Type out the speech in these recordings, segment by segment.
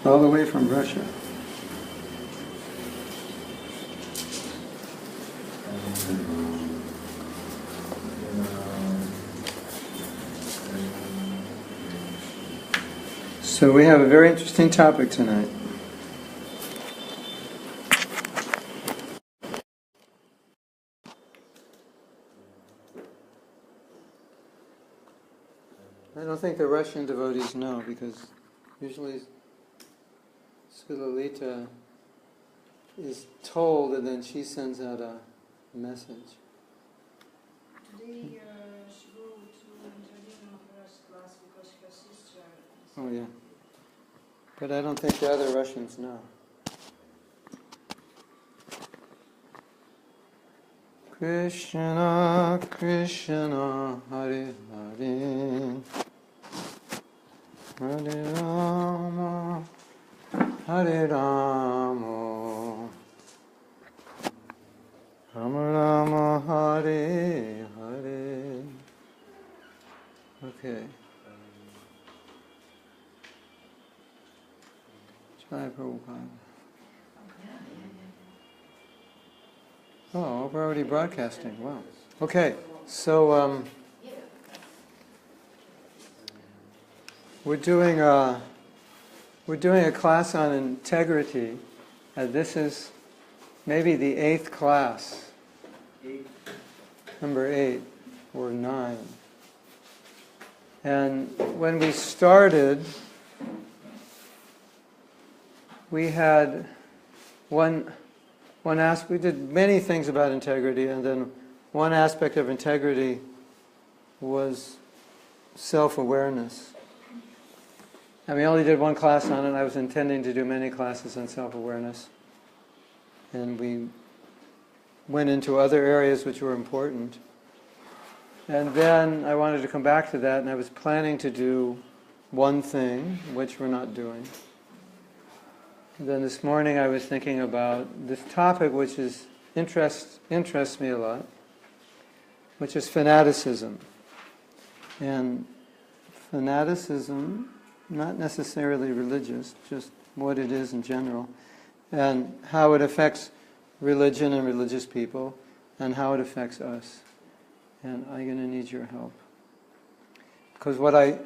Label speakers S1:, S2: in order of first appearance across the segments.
S1: all the way from Russia. So we have a very interesting topic tonight. I don't think the Russian devotees know, because usually Sulalita is told and then she sends out a message.
S2: Today she go to Angelina first class because her sister is...
S1: Oh yeah. But I don't think the other Russians know. Krishna, Krishna, Hare Hare, Hare Rama, Hare Rama, Rama Rama, Hare Hare. Okay. Jai Prabhupada. Oh, we're already broadcasting. Wow. Okay, so we're doing a class on integrity. This is maybe the 8th class, number 8 or 9. And when we started, we had we did many things about integrity, and then one aspect of integrity was self-awareness. And we only did one class on it. I was intending to do many classes on self-awareness. And we went into other areas which were important. And then I wanted to come back to that, and I was planning to do one thing, which we're not doing. And then this morning I was thinking about this topic which interests me a lot, which is fanaticism. And fanaticism, not necessarily religious, just what it is in general, and how it affects religion and religious people, and how it affects us. And I'm going to need your help. Because what I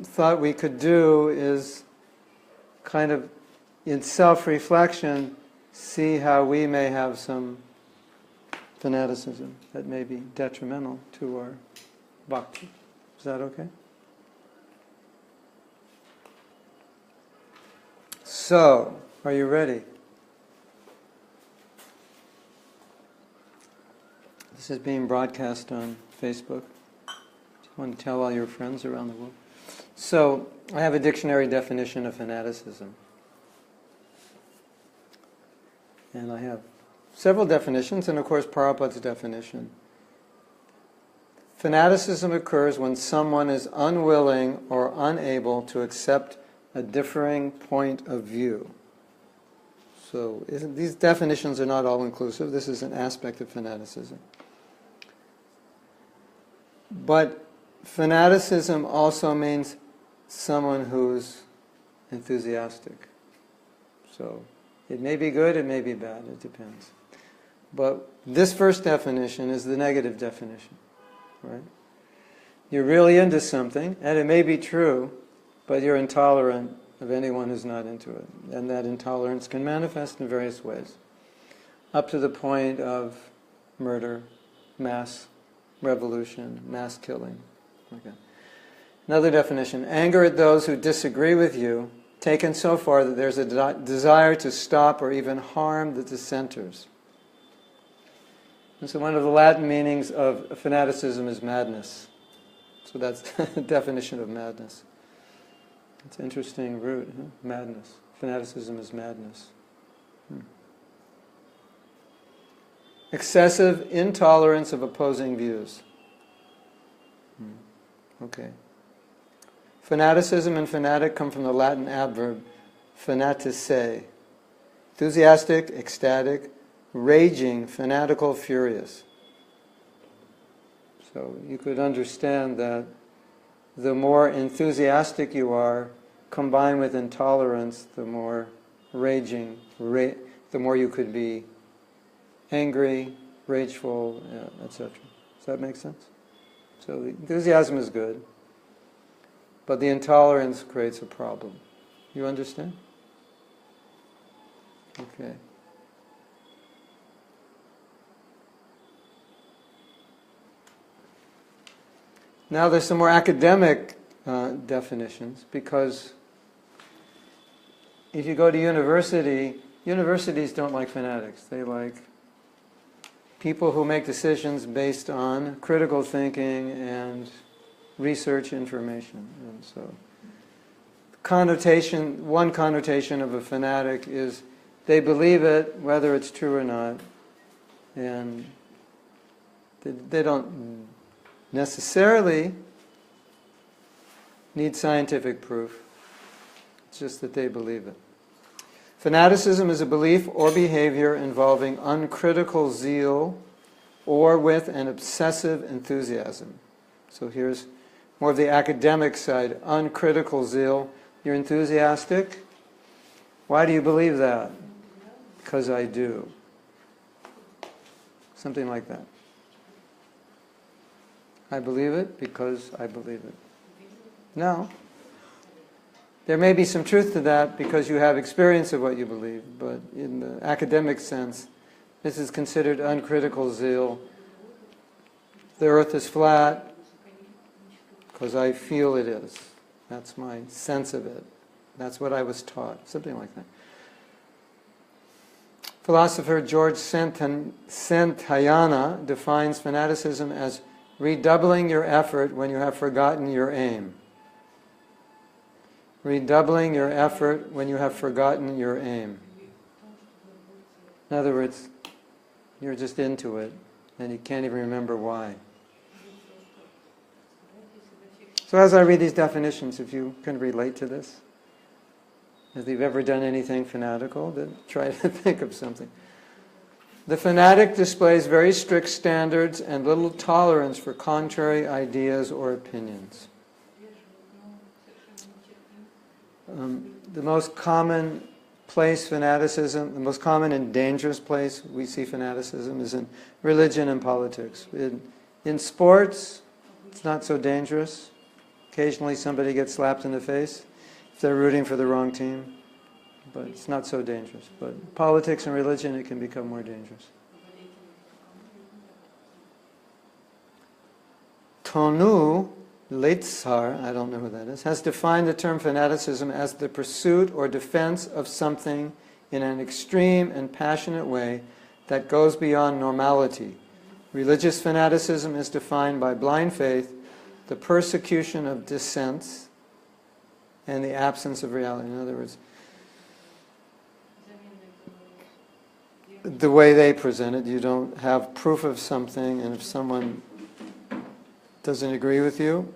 S1: thought we could do is kind of, in self-reflection, see how we may have some fanaticism that may be detrimental to our bhakti. Is that okay? So, are you ready? This is being broadcast on Facebook. You want to tell all your friends around the world? So, I have a dictionary definition of fanaticism. And I have several definitions, and of course Prabhupada's definition. Fanaticism occurs when someone is unwilling or unable to accept a differing point of view. So these definitions are not all-inclusive. This is an aspect of fanaticism. But fanaticism also means someone who's enthusiastic. So it may be good, it may be bad, it depends. But this first definition is the negative definition, right? You're really into something, and it may be true, but you're intolerant of anyone who's not into it. And that intolerance can manifest in various ways, up to the point of murder, mass revolution, mass killing. Okay. Another definition, anger at those who disagree with you, taken so far that there's a desire to stop or even harm the dissenters. And so one of the Latin meanings of fanaticism is madness. So that's the definition of madness. It's an interesting root, huh? Madness. Fanaticism is madness. Excessive intolerance of opposing views. Okay. Fanaticism and fanatic come from the Latin adverb fanatice. Enthusiastic, ecstatic, raging, fanatical, furious. So you could understand that the more enthusiastic you are, combined with intolerance, the more raging, the more you could be angry, rageful, etc. Does that make sense? So the enthusiasm is good, but the intolerance creates a problem. You understand? Okay. Now there's some more academic definitions, because if you go to universities don't like fanatics. They like people who make decisions based on critical thinking and research information. And so one connotation of a fanatic is they believe it whether it's true or not, and they don't necessarily need scientific proof. It's just that they believe it. Fanaticism is a belief or behavior involving uncritical zeal or with an obsessive enthusiasm. So here's more of the academic side. Uncritical zeal. You're enthusiastic? Why do you believe that? Because I do. Something like that. I believe it because I believe it. No. There may be some truth to that because you have experience of what you believe, but in the academic sense, this is considered uncritical zeal. The earth is flat because I feel it is. That's my sense of it. That's what I was taught. Something like that. Philosopher George Santayana defines fanaticism as redoubling your effort when you have forgotten your aim. Redoubling your effort when you have forgotten your aim. In other words, you're just into it, and you can't even remember why. So as I read these definitions, if you can relate to this, if you've ever done anything fanatical, then try to think of something. The fanatic displays very strict standards and little tolerance for contrary ideas or opinions. The most common place fanaticism, the most common and dangerous place we see fanaticism is in religion and politics. In sports, it's not so dangerous. Occasionally somebody gets slapped in the face if they're rooting for the wrong team, but it's not so dangerous. But politics and religion, it can become more dangerous. Tonu Leitzar, I don't know who that is, has defined the term fanaticism as the pursuit or defense of something in an extreme and passionate way that goes beyond normality. Religious fanaticism is defined by blind faith, the persecution of dissents, and the absence of reality. In other words, the way they present it, you don't have proof of something, and if someone doesn't agree with you,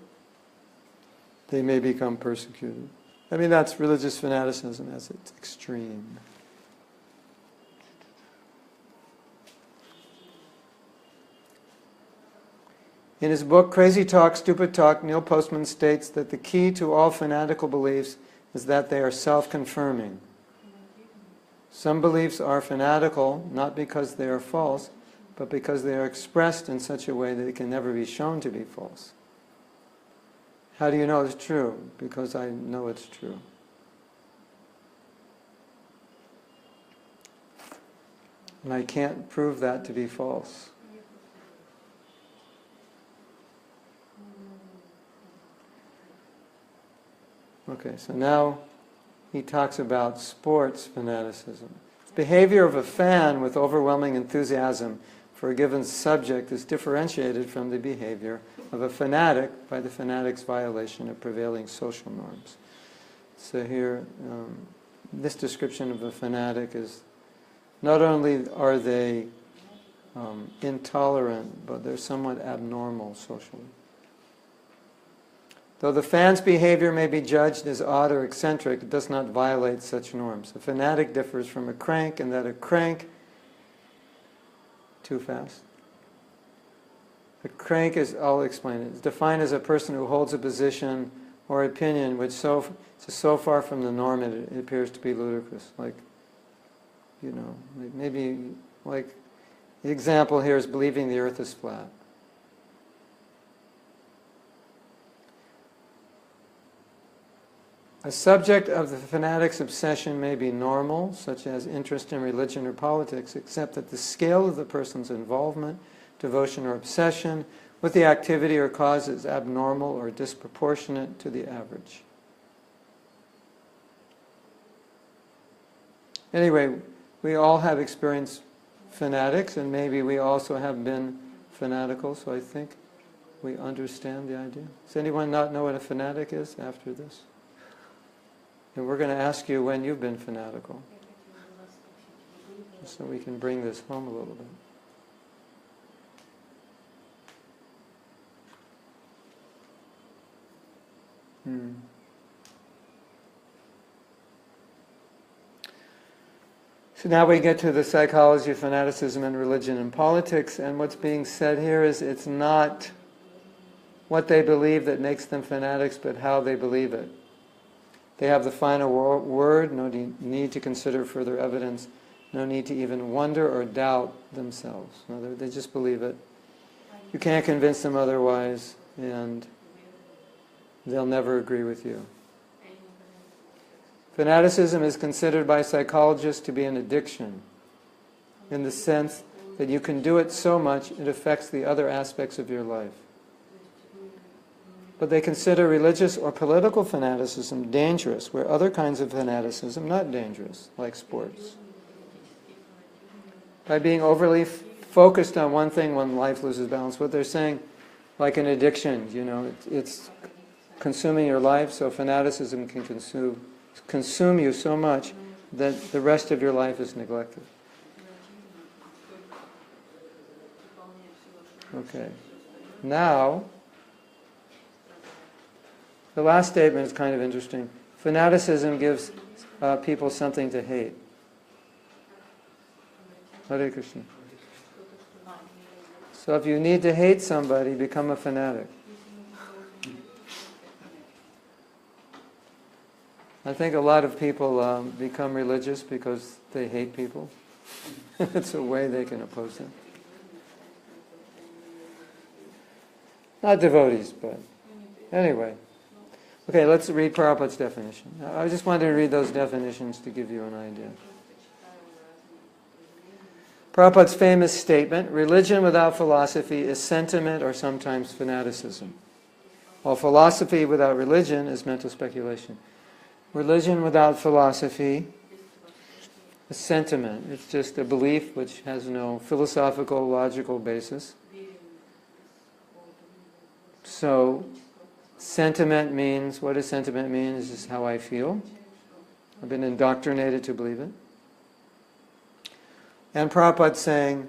S1: they may become persecuted. I mean, that's religious fanaticism as its extreme. In his book, Crazy Talk, Stupid Talk, Neil Postman states that the key to all fanatical beliefs is that they are self-confirming. Some beliefs are fanatical, not because they are false, but because they are expressed in such a way that it can never be shown to be false. How do you know it's true? Because I know it's true. And I can't prove that to be false. Okay, so now he talks about sports fanaticism. The behavior of a fan with overwhelming enthusiasm for a given subject is differentiated from the behavior of a fanatic by the fanatic's violation of prevailing social norms. So here, this description of a fanatic is not only are they intolerant, but they're somewhat abnormal socially. Though the fan's behavior may be judged as odd or eccentric, it does not violate such norms. A fanatic differs from a crank in that a crank... Too fast? A crank is, I'll explain it, it's defined as a person who holds a position or opinion which is so far from the norm it appears to be ludicrous. Like, maybe, like, the example here is believing the earth is flat. A subject of the fanatic's obsession may be normal, such as interest in religion or politics, except that the scale of the person's involvement, devotion, or obsession with the activity or cause is abnormal or disproportionate to the average. Anyway, we all have experienced fanatics, and maybe we also have been fanatical, so I think we understand the idea. Does anyone not know what a fanatic is after this? And we're going to ask you when you've been fanatical, so we can bring this home a little bit. So now we get to the psychology of fanaticism and religion and politics, and what's being said here is it's not what they believe that makes them fanatics, but how they believe it. They have the final word, no need to consider further evidence, no need to even wonder or doubt themselves. No, they just believe it. You can't convince them otherwise, and they'll never agree with you. Fanaticism is considered by psychologists to be an addiction, in the sense that you can do it so much it affects the other aspects of your life. But they consider religious or political fanaticism dangerous, where other kinds of fanaticism not dangerous, like sports. By being overly focused on one thing, one life loses balance. What they're saying, like an addiction, it's consuming your life, so fanaticism can consume you so much that the rest of your life is neglected. Okay. Now, the last statement is kind of interesting. Fanaticism gives people something to hate. Hare Krishna. So if you need to hate somebody, become a fanatic. I think a lot of people become religious because they hate people. It's a way they can oppose them. Not devotees, but anyway. Okay, let's read Prabhupada's definition. I just wanted to read those definitions to give you an idea. Prabhupada's famous statement, religion without philosophy is sentiment or sometimes fanaticism, while philosophy without religion is mental speculation. Religion without philosophy is sentiment. It's just a belief which has no philosophical, logical basis. So, sentiment means, what does sentiment mean? This is how I feel. I've been indoctrinated to believe it. And Prabhupada's saying,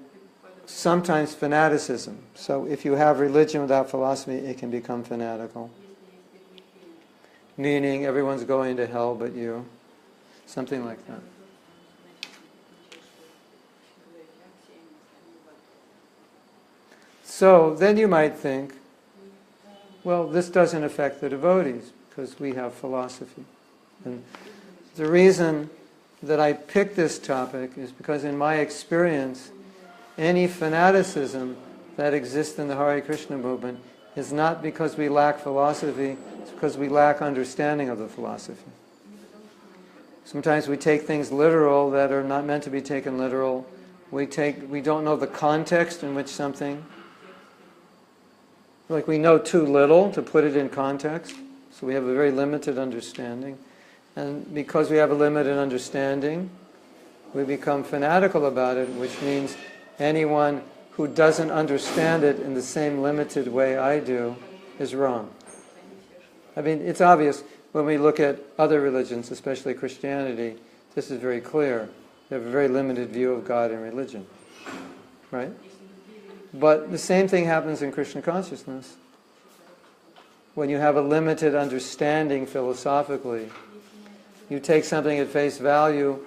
S1: sometimes fanaticism. So if you have religion without philosophy, it can become fanatical. Meaning everyone's going to hell but you. Something like that. So then you might think, well, this doesn't affect the devotees because we have philosophy. And the reason that I picked this topic is because in my experience, any fanaticism that exists in the Hare Krishna movement is not because we lack philosophy, it's because we lack understanding of the philosophy. Sometimes we take things literal that are not meant to be taken literal. We don't know the context in which something, like we know too little to put it in context, so we have a very limited understanding. And because we have a limited understanding, we become fanatical about it, which means anyone who doesn't understand it in the same limited way I do is wrong. I mean, it's obvious when we look at other religions, especially Christianity, this is very clear. They have a very limited view of God and religion. Right? But the same thing happens in Krishna consciousness. When you have a limited understanding philosophically, you take something at face value,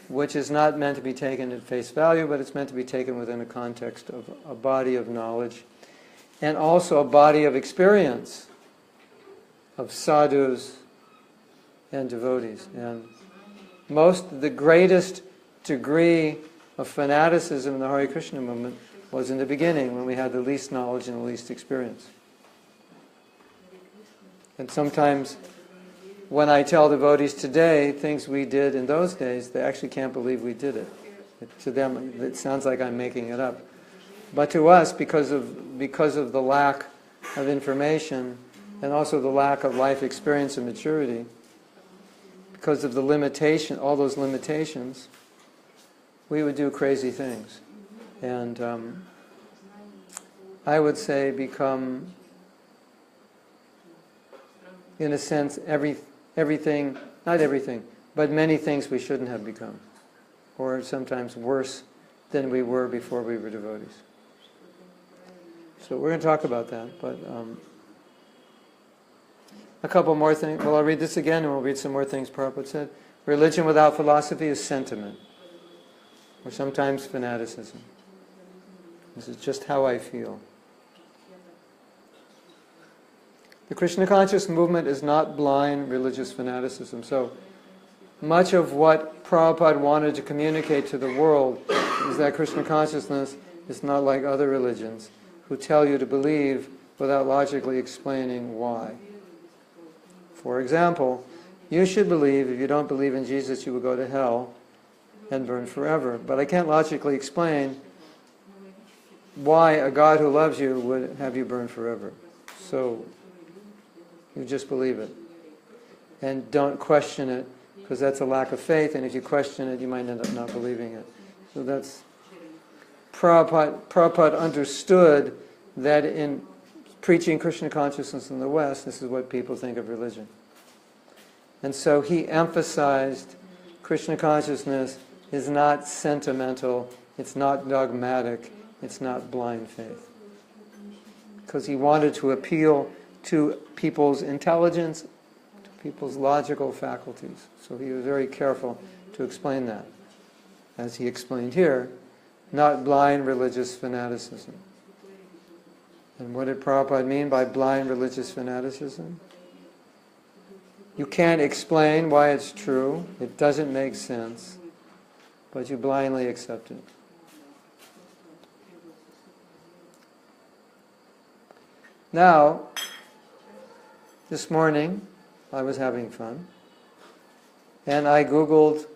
S1: which is not meant to be taken at face value, but it's meant to be taken within a context of a body of knowledge, and also a body of experience. of sadhus and devotees. And the greatest degree of fanaticism in the Hare Krishna movement was in the beginning, when we had the least knowledge and the least experience. And sometimes when I tell devotees today things we did in those days, they actually can't believe we did it. To them, it sounds like I'm making it up. But to us, because of the lack of information and also the lack of life experience and maturity, because of all those limitations, we would do crazy things. And I would say become, in a sense, everything, not everything, but many things we shouldn't have become. Or sometimes worse than we were before we were devotees. So we're going to talk about that, but a couple more things. Well, I'll read this again and we'll read some more things Prabhupada said. Religion without philosophy is sentiment, or sometimes fanaticism. This is just how I feel. The Krishna conscious movement is not blind religious fanaticism. So much of what Prabhupada wanted to communicate to the world is that Krishna consciousness is not like other religions who tell you to believe without logically explaining why. For example, you should believe if you don't believe in Jesus you will go to hell and burn forever. But I can't logically explain why a God who loves you would have you burn forever. So you just believe it. And don't question it, because that's a lack of faith, and if you question it, you might end up not believing it. So that's... Prabhupada understood that in preaching Krishna consciousness in the West, this is what people think of religion. And so he emphasized Krishna consciousness is not sentimental, it's not dogmatic, it's not blind faith. Because he wanted to appeal to people's intelligence, to people's logical faculties. So he was very careful to explain that. As he explained here, not blind religious fanaticism. And what did Prabhupada mean by blind religious fanaticism? You can't explain why it's true, it doesn't make sense, but you blindly accept it. Now, this morning, I was having fun, and I Googled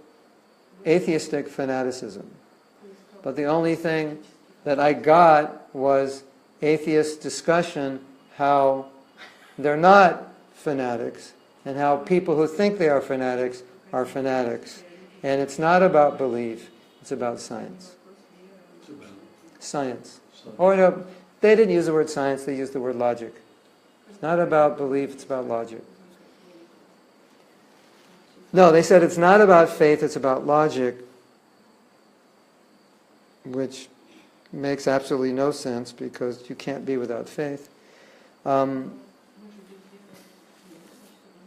S1: atheistic fanaticism. But the only thing that I got was atheist discussion, how they're not fanatics, and how people who think they are fanatics are fanatics. And it's not about belief, it's about science. Science. Or no, they didn't use the word science, they used the word logic. It's not about belief, it's about logic. No, they said it's not about faith, it's about logic, which makes absolutely no sense because you can't be without faith.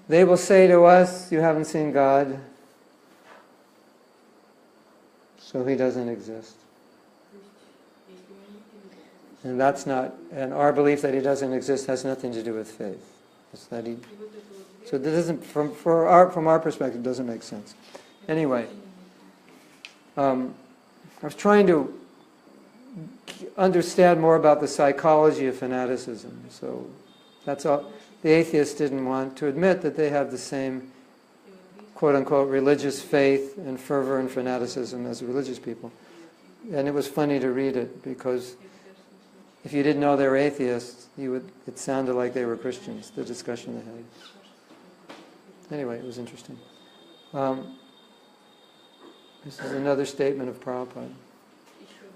S1: They will say to us, you haven't seen God, so He doesn't exist. And our belief that He doesn't exist has nothing to do with faith. So this doesn't, from our perspective, it doesn't make sense. Anyway, I was trying to understand more about the psychology of fanaticism. So that's all. The atheists didn't want to admit that they have the same quote-unquote religious faith and fervor and fanaticism as religious people. And it was funny to read it because if you didn't know they were atheists, it sounded like they were Christians, the discussion they had. Anyway, it was interesting. This is another statement of Prabhupada.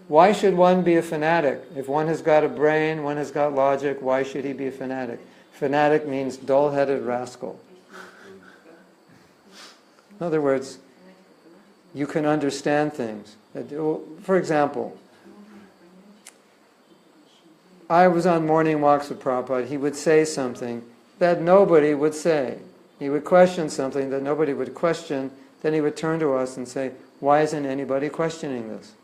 S1: Why should one be a fanatic? If one has got a brain, one has got logic, why should he be a fanatic? Fanatic means dull-headed rascal. In other words, you can understand things. For example, I was on morning walks with Prabhupada. He would say something that nobody would say. He would question something that nobody would question. Then he would turn to us and say, why isn't anybody questioning this?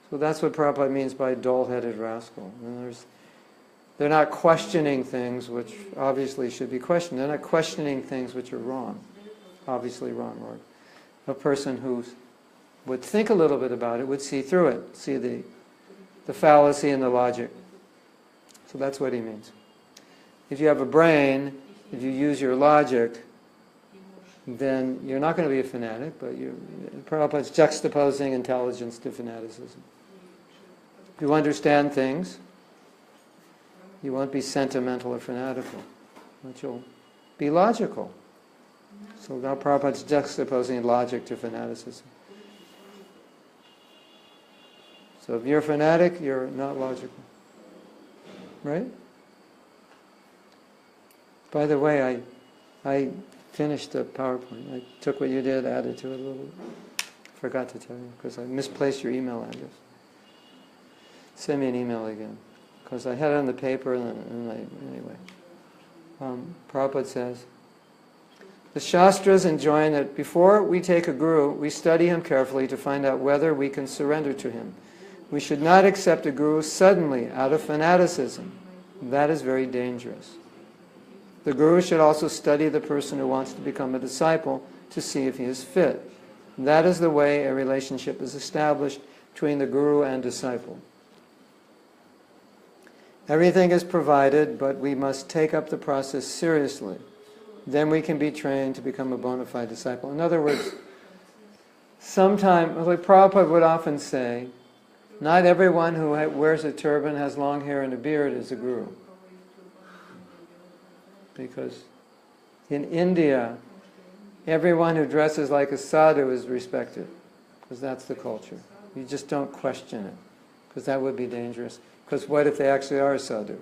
S1: So that's what Prabhupada means by dull-headed rascal. They're not questioning things which obviously should be questioned. They're not questioning things which are wrong, obviously wrong. Or a person who would think a little bit about it would see through it, see the fallacy and the logic. So that's what he means. If you have a brain, if you use your logic, then you're not going to be a fanatic, but Prabhupada's juxtaposing intelligence to fanaticism. If you understand things, you won't be sentimental or fanatical, but you'll be logical. So now Prabhupada's juxtaposing logic to fanaticism. So if you're a fanatic, you're not logical. Right? By the way, I finished the PowerPoint. I took what you did, added to it a little. Forgot to tell you, because I misplaced your email address. Send me an email again. Because I had it on the paper, anyway. Prabhupada says, the Shastras enjoin that before we take a guru, we study him carefully to find out whether we can surrender to him. We should not accept a guru suddenly out of fanaticism. That is very dangerous. The guru should also study the person who wants to become a disciple to see if he is fit. That is the way a relationship is established between the guru and disciple. Everything is provided, but we must take up the process seriously. Then we can be trained to become a bona fide disciple. In other words, sometimes, like Prabhupada would often say, not everyone who wears a turban, has long hair and a beard is a guru. Because in India, everyone who dresses like a sadhu is respected, because that's the culture. You just don't question it, because that would be dangerous. Because what if they actually are a sadhu?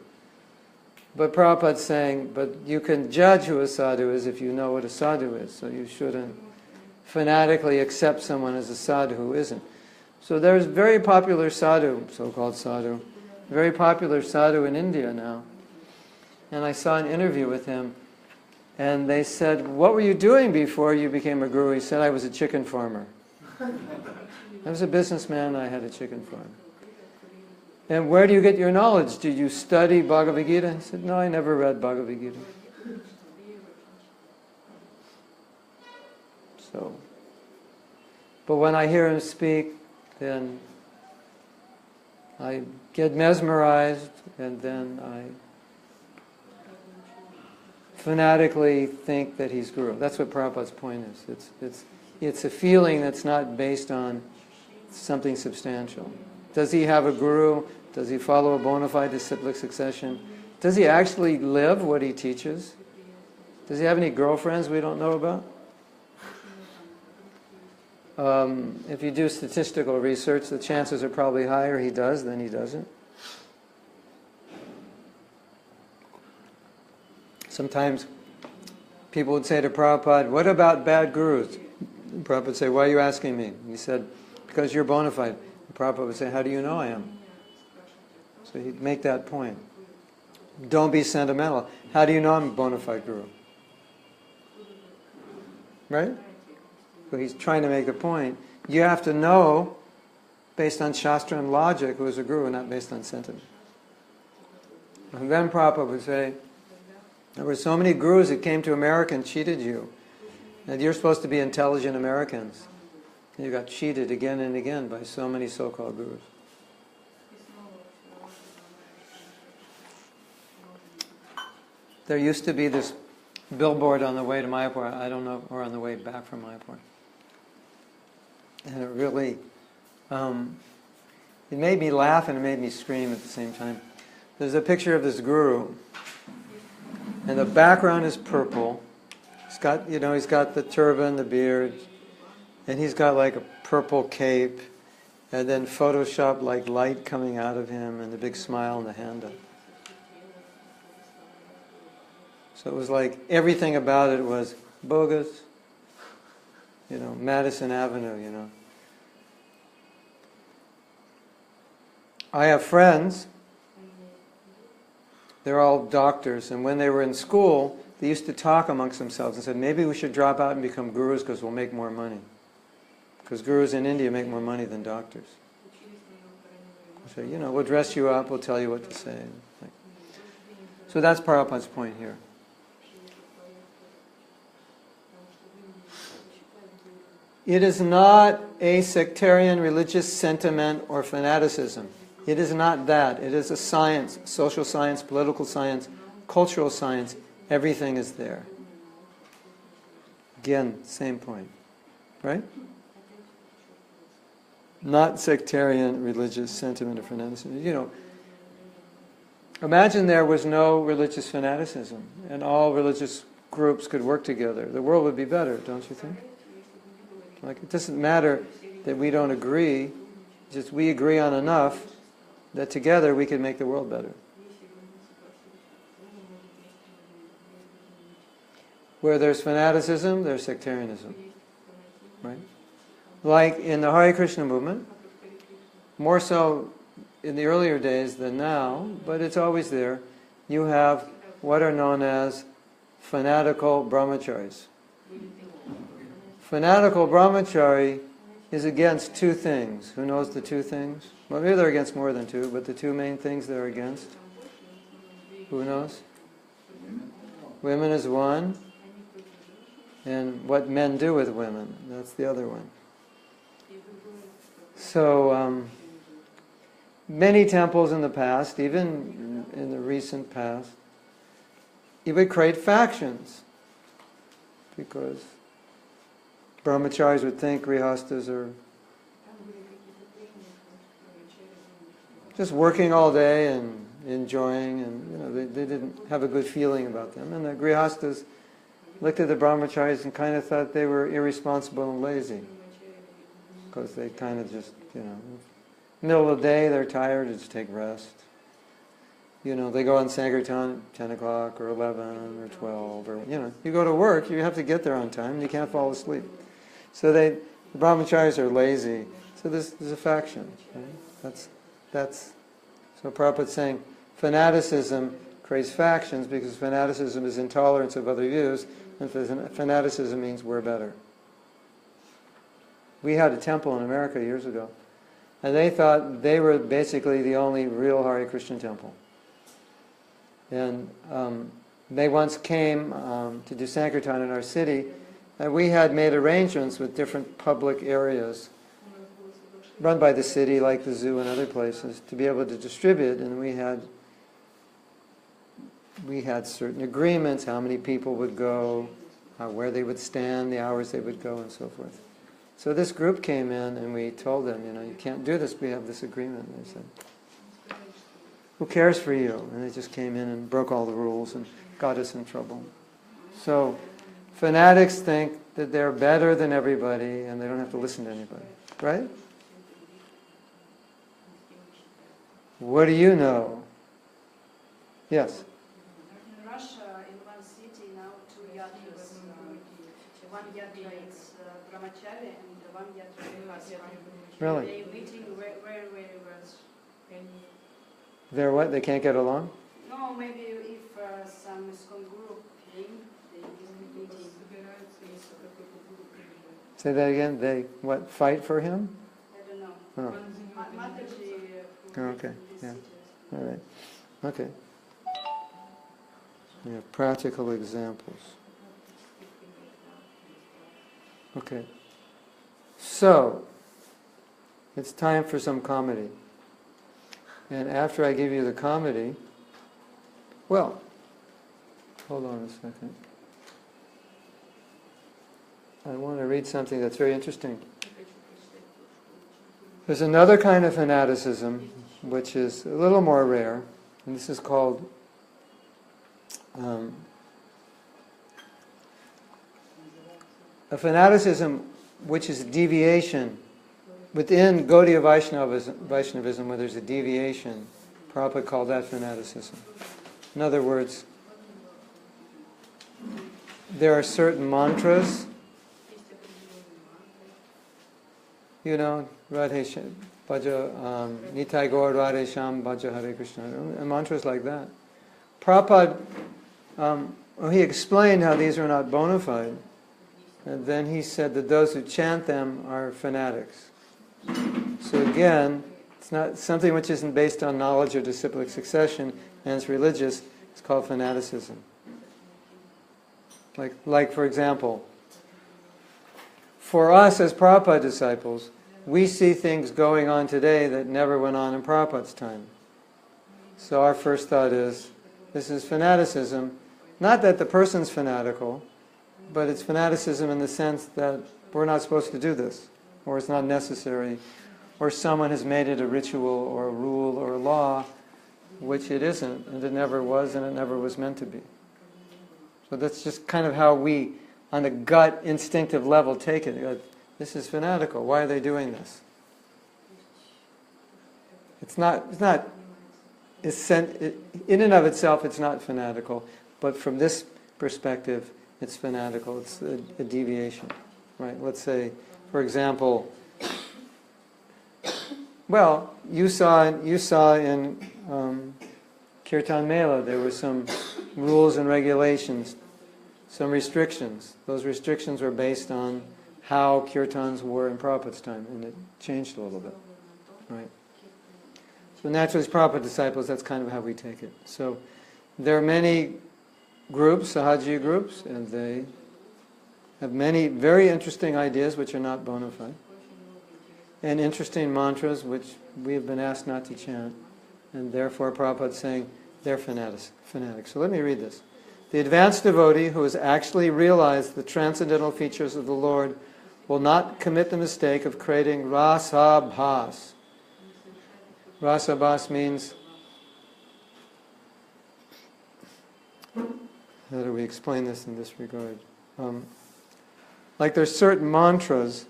S1: But Prabhupada's saying, but you can judge who a sadhu is if you know what a sadhu is, so you shouldn't fanatically accept someone as a sadhu who isn't. So there's very popular sadhu, so-called sadhu, very popular sadhu in India now. And I saw an interview with him, and they said, what were you doing before you became a guru? He said, I was a chicken farmer. I was a businessman, I had a chicken farm. And where do you get your knowledge? Did you study Bhagavad Gita? He said, no, I never read Bhagavad Gita. So, but when I hear him speak, then I get mesmerized, and then I fanatically think that he's guru. That's what Prabhupada's point is. It's a feeling that's not based on something substantial. Does he have a guru? Does he follow a bona fide disciplic succession? Does he actually live what he teaches? Does he have any girlfriends we don't know about? If you do statistical research, the chances are probably higher he does than he doesn't. Sometimes people would say to Prabhupada, what about bad gurus? Prabhupada would say, why are you asking me? He said, because you're bona fide. Prabhupada would say, how do you know I am? So he'd make that point. Don't be sentimental. How do you know I'm a bona fide guru? Right? So he's trying to make the point. You have to know, based on Shastra and logic, who is a guru, not based on sentiment. And then Prabhupada would say, there were so many gurus that came to America and cheated you. And you're supposed to be intelligent Americans. And you got cheated again and again by so many so-called gurus. There used to be this billboard on the way to Mayapur, I don't know, or on the way back from Mayapur. And it really, it made me laugh and it made me scream at the same time. There's a picture of this guru, and the background is purple. He's got, he's got the turban, the beard, and he's got like a purple cape, and then Photoshop like light coming out of him, and the big smile and the hand up. So it was like everything about it was bogus, Madison Avenue, I have friends, they're all doctors, and when they were in school, they used to talk amongst themselves and said, maybe we should drop out and become gurus because we'll make more money. Because gurus in India make more money than doctors. So, we'll dress you up, we'll tell you what to say. So that's Prabhupada's point here. It is not a sectarian religious sentiment or fanaticism. It is not that. It is a science, social science, political science, cultural science. Everything is there. Again, same point. Right? Not sectarian religious sentiment or fanaticism. You know, imagine there was no religious fanaticism and all religious groups could work together. The world would be better, don't you think? Like, it doesn't matter that we don't agree, just we agree on enough that together we can make the world better. Where there's fanaticism, there's sectarianism. Right? Like in the Hare Krishna movement, more so in the earlier days than now, but it's always there, you have what are known as fanatical brahmacharis. Fanatical brahmachari is against two things. Who knows the two things? Well, maybe they're against more than two, but the two main things they're against. Who knows? Women is one, and what men do with women, that's the other one. So, many temples in the past, even in the recent past, it would create factions, because brahmacharis would think grihastas are just working all day and enjoying, and they didn't have a good feeling about them. And the grihastas looked at the brahmacharis and kind of thought they were irresponsible and lazy, because they kind of just, middle of the day they're tired, just take rest. They go on Sankirtan at 10 o'clock or 11 or 12, or, you go to work, you have to get there on time, and you can't fall asleep. So the brahmacharis are lazy. So there's a faction. Right? That's so Prabhupada's saying fanaticism creates factions because fanaticism is intolerance of other views, and fanaticism means we're better. We had a temple in America years ago, and they thought they were basically the only real Hare Krishna temple. And they once came to do Sankirtan in our city, and we had made arrangements with different public areas run by the city, like the zoo and other places, to be able to distribute, and we had certain agreements, how many people would go, where they would stand, the hours they would go, and so forth. So this group came in, and we told them, you can't do this, we have this agreement. And they said, who cares for you? And they just came in and broke all the rules and got us in trouble. So fanatics think that they're better than everybody, and they don't have to listen to anybody. Right? What do you know? Yes?
S2: In Russia, in one city now, two yatras. One yatra is brahmachari and one yatra is
S1: Really?
S2: They're meeting very, very well.
S1: They're what? They can't get along?
S2: No, maybe if some ISKCON group came, they will meeting.
S1: Say that again? They, what, fight for him?
S2: I don't know.
S1: Oh.
S2: Mataji.
S1: Okay, yeah. All right. Okay. We have practical examples. Okay. So, it's time for some comedy. And after I give you the comedy, well, hold on a second. I want to read something that's very interesting. There's another kind of fanaticism which is a little more rare, and this is called a fanaticism which is deviation. Within Gaudiya Vaishnavism, where there's a deviation, Prabhupada called that fanaticism. In other words, there are certain mantras, Radhe Sham, Bhaja, Nitai Gaur Radhe Sham, Bhaja Hare Krishna, and mantras like that. Prabhupada, he explained how these are not bona fide, and then he said that those who chant them are fanatics. So again, it's not something which isn't based on knowledge or disciplic succession, and it's religious. It's called fanaticism. Like for example, for us as Prabhupada disciples, we see things going on today that never went on in Prabhupada's time. So our first thought is, this is fanaticism. Not that the person's fanatical, but it's fanaticism in the sense that we're not supposed to do this, or it's not necessary, or someone has made it a ritual or a rule or a law, which it isn't, and it never was, and it never was meant to be. So that's just kind of how we, on a gut, instinctive level, take it. This is fanatical. Why are they doing this? In and of itself, it's not fanatical, but from this perspective, it's fanatical. It's a deviation, right? Let's say, for example, well, you saw in Kirtan Mela, there were some rules and regulations, some restrictions. Those restrictions were based on how kirtans were in Prabhupada's time, and it changed a little bit, right? So naturally, as Prabhupada disciples, that's kind of how we take it. So there are many groups, Sahaji groups, and they have many very interesting ideas which are not bona fide, and interesting mantras which we have been asked not to chant, and therefore Prabhupada is saying they're fanatics. So let me read this. The advanced devotee who has actually realized the transcendental features of the Lord will not commit the mistake of creating rasa bhas. Rasa bhas means, how do we explain this in this regard? Like there's certain mantras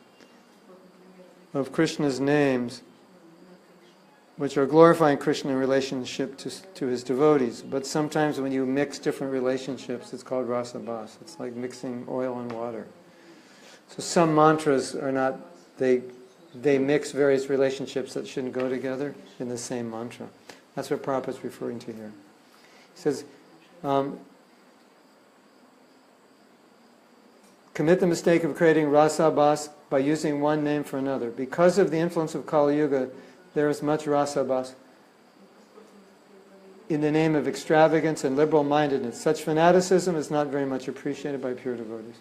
S1: of Krishna's names which are glorifying Krishna in relationship to his devotees. But sometimes when you mix different relationships, it's called rasa bhas. It's like mixing oil and water. So some mantras are not, they mix various relationships that shouldn't go together in the same mantra. That's what Prabhupada's referring to here. He says, commit the mistake of creating rasa bhas by using one name for another. Because of the influence of Kali Yuga, there is much rasa bhas in the name of extravagance and liberal-mindedness. Such fanaticism is not very much appreciated by pure devotees.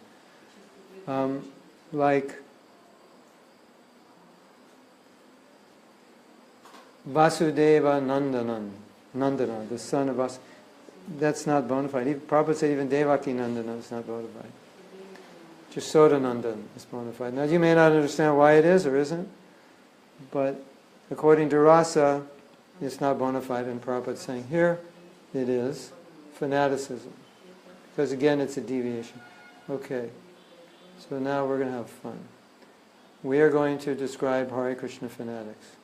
S1: Like Vasudeva Nandana, the son of Vasudeva, that's not bona fide. Prabhupada said even Devaki Nandana is not bona fide. Jasoda Nandan is bona fide. Now you may not understand why it is or isn't, but according to rasa, it's not bona fide, and Prabhupada is saying here it is fanaticism. Because again, it's a deviation. Okay, so now we're going to have fun. We are going to describe Hare Krishna fanatics.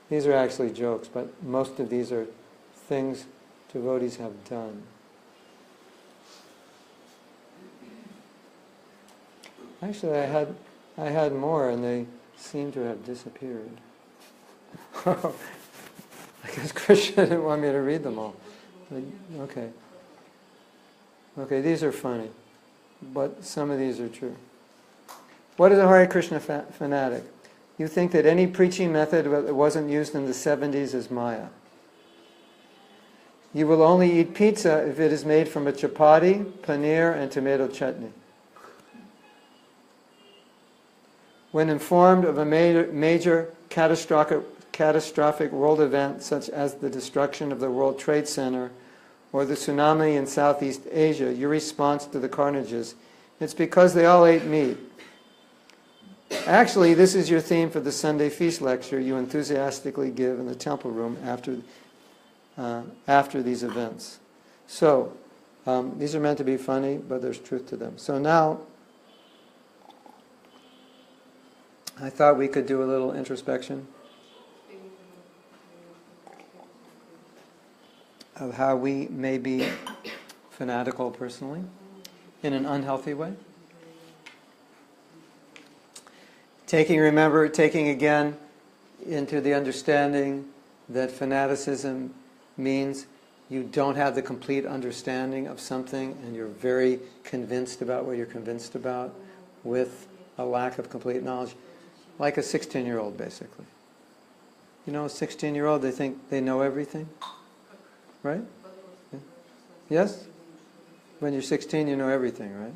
S1: These are actually jokes, but most of these are things devotees have done. Actually, I had more, and they seem to have disappeared. I guess Krishna didn't want me to read them all. Okay. Okay, these are funny, but some of these are true. What is a Hare Krishna fanatic? You think that any preaching method that wasn't used in the 70s is Maya. You will only eat pizza if it is made from a chapati, paneer, and tomato chutney. When informed of a major catastrophic world event such as the destruction of the World Trade Center or the tsunami in Southeast Asia, your response to the carnages, it's because they all ate meat. Actually, this is your theme for the Sunday feast lecture you enthusiastically give in the temple room after these events. So, these are meant to be funny, but there's truth to them. So now, I thought we could do a little introspection of how we may be fanatical personally in an unhealthy way. Taking again into the understanding that fanaticism means you don't have the complete understanding of something and you're very convinced about what you're convinced about with a lack of complete knowledge. Like a 16-year-old, basically. You know, a 16-year-old, they think they know everything, right? Yeah. Yes? When you're 16, you know everything, right?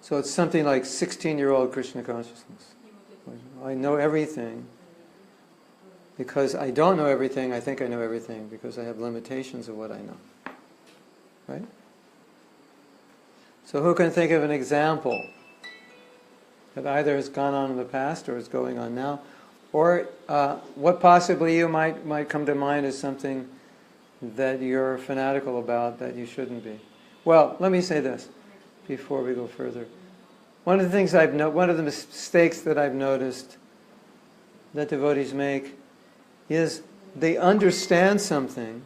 S1: So it's something like 16-year-old Krishna consciousness. I know everything. Because I don't know everything, I think I know everything, because I have limitations of what I know. Right? So who can think of an example that either has gone on in the past or is going on now? Or what possibly you might come to mind as something that you're fanatical about that you shouldn't be? Well, let me say this before we go further. One of the mistakes that I've noticed that devotees make is they understand something,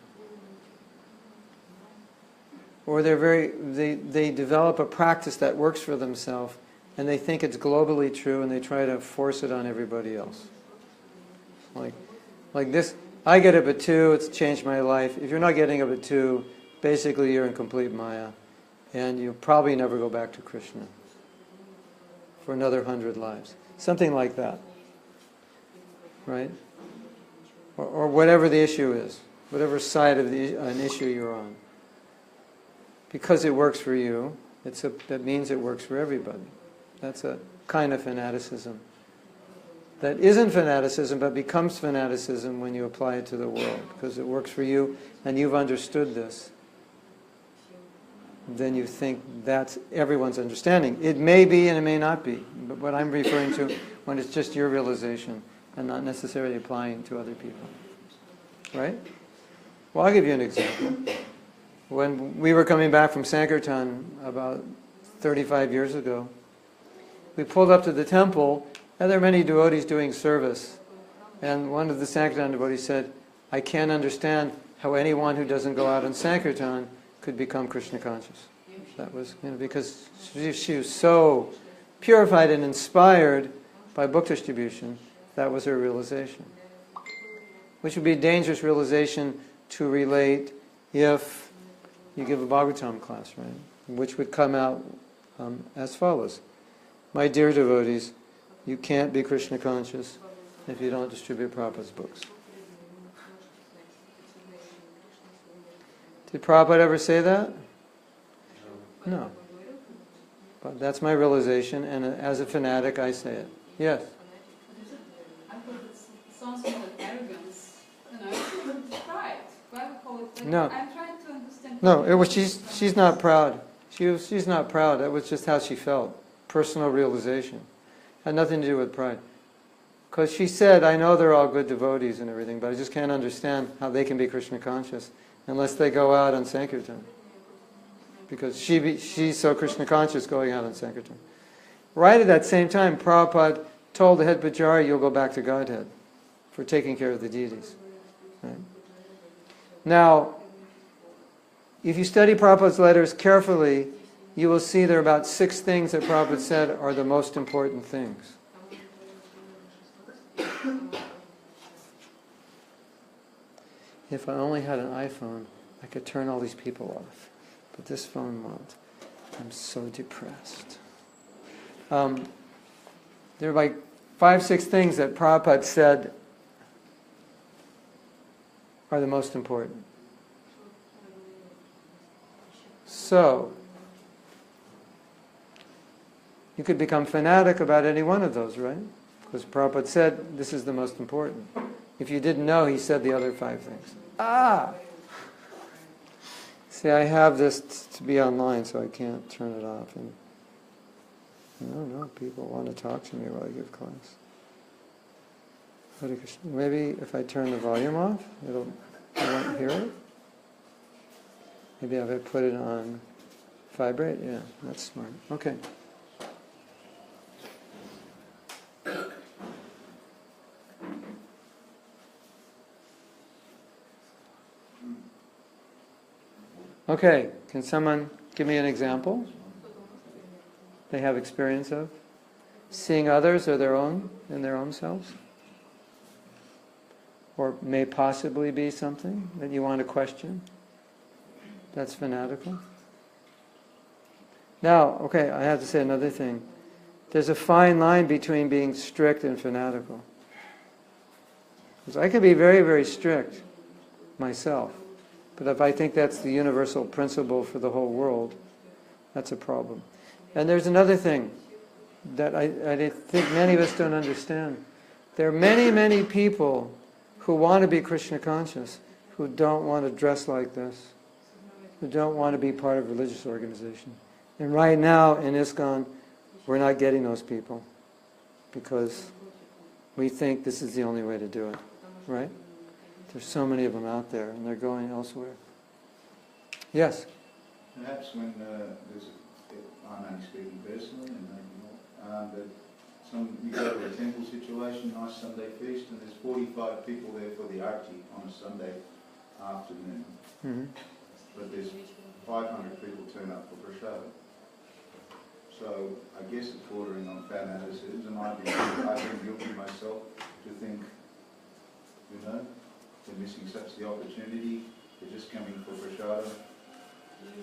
S1: or they develop a practice that works for themselves, and they think it's globally true, and they try to force it on everybody else. Like this, I get up at 2, it's changed my life. If you're not getting up at 2, basically you're in complete Maya, and you'll probably never go back to Krishna for another 100 lives. Something like that. Right? Or whatever the issue is, whatever side of an issue you're on. Because it works for you, that means it works for everybody. That's a kind of fanaticism. That isn't fanaticism, but becomes fanaticism when you apply it to the world. Because it works for you, and you've understood this. Then you think that's everyone's understanding. It may be and it may not be. But what I'm referring to, when it's just your realization, and not necessarily applying to other people. Right? Well, I'll give you an example. When we were coming back from Sankirtan about 35 years ago, we pulled up to the temple, and there were many devotees doing service. And one of the Sankirtan devotees said, I can't understand how anyone who doesn't go out on Sankirtan could become Krishna conscious. That was, because she was so purified and inspired by book distribution. That was her realization. Which would be a dangerous realization to relate if you give a Bhagavatam class, right? Which would come out as follows. My dear devotees, you can't be Krishna conscious if you don't distribute Prabhupada's books. Did Prabhupada ever say that? No. But that's my realization, and as a fanatic I say it. Yes?
S3: Sounds like arrogance, pride. Why we call it?
S1: No.
S3: I'm trying to understand.
S1: No, it was she's not proud. She's not proud. That was just how she felt. Personal realization. Had nothing to do with pride. Because she said, I know they're all good devotees and everything, but I just can't understand how they can be Krishna conscious unless they go out on Sankirtan. Because she's so Krishna conscious going out on Sankirtan. Right at that same time, Prabhupada told the head Pujari, you'll go back to Godhead for taking care of the deities. Right? Now, if you study Prabhupada's letters carefully, you will see there are about 6 things that Prabhupada said are the most important things. If I only had an iPhone, I could turn all these people off. But this phone won't. I'm so depressed. There are like 5, 6 things that Prabhupada said are the most important. So, you could become fanatic about any one of those, right? Because Prabhupada said this is the most important. If you didn't know, he said the other 5 things. See, I have this to be online, so I can't turn it off. And no, people want to talk to me while I give class. Hare Krishna. Maybe if I turn the volume off, I won't hear it. Maybe if I put it on vibrate, yeah, that's smart. Okay. Okay, can someone give me an example they have experience of? Seeing others or their own, in their own selves? Or may possibly be something that you want to question? That's fanatical. Now, okay, I have to say another thing. there's a fine line between being strict and fanatical. Because I can be very, very strict myself, but if I think that's the universal principle for the whole world, that's a problem. And there's another thing that I think many of us don't understand. There are many, many people who want to be Krishna conscious, who don't want to dress like this, who don't want to be part of a religious organization. And right now in ISKCON, we're not getting those people because we think this is the only way to do it, right? There's so many of them out there, and they're going elsewhere. Yes?
S4: Perhaps when I'm only speaking personally, and maybe not, but you go to a temple situation, nice Sunday feast, and there's 45 people there for the arati on a Sunday afternoon.
S1: Mm-hmm.
S4: But there's 500 people turn up for prasad. So I guess it's bordering on fanaticism. I've been guilty myself to think, they're missing such the opportunity, they're just coming for prasad.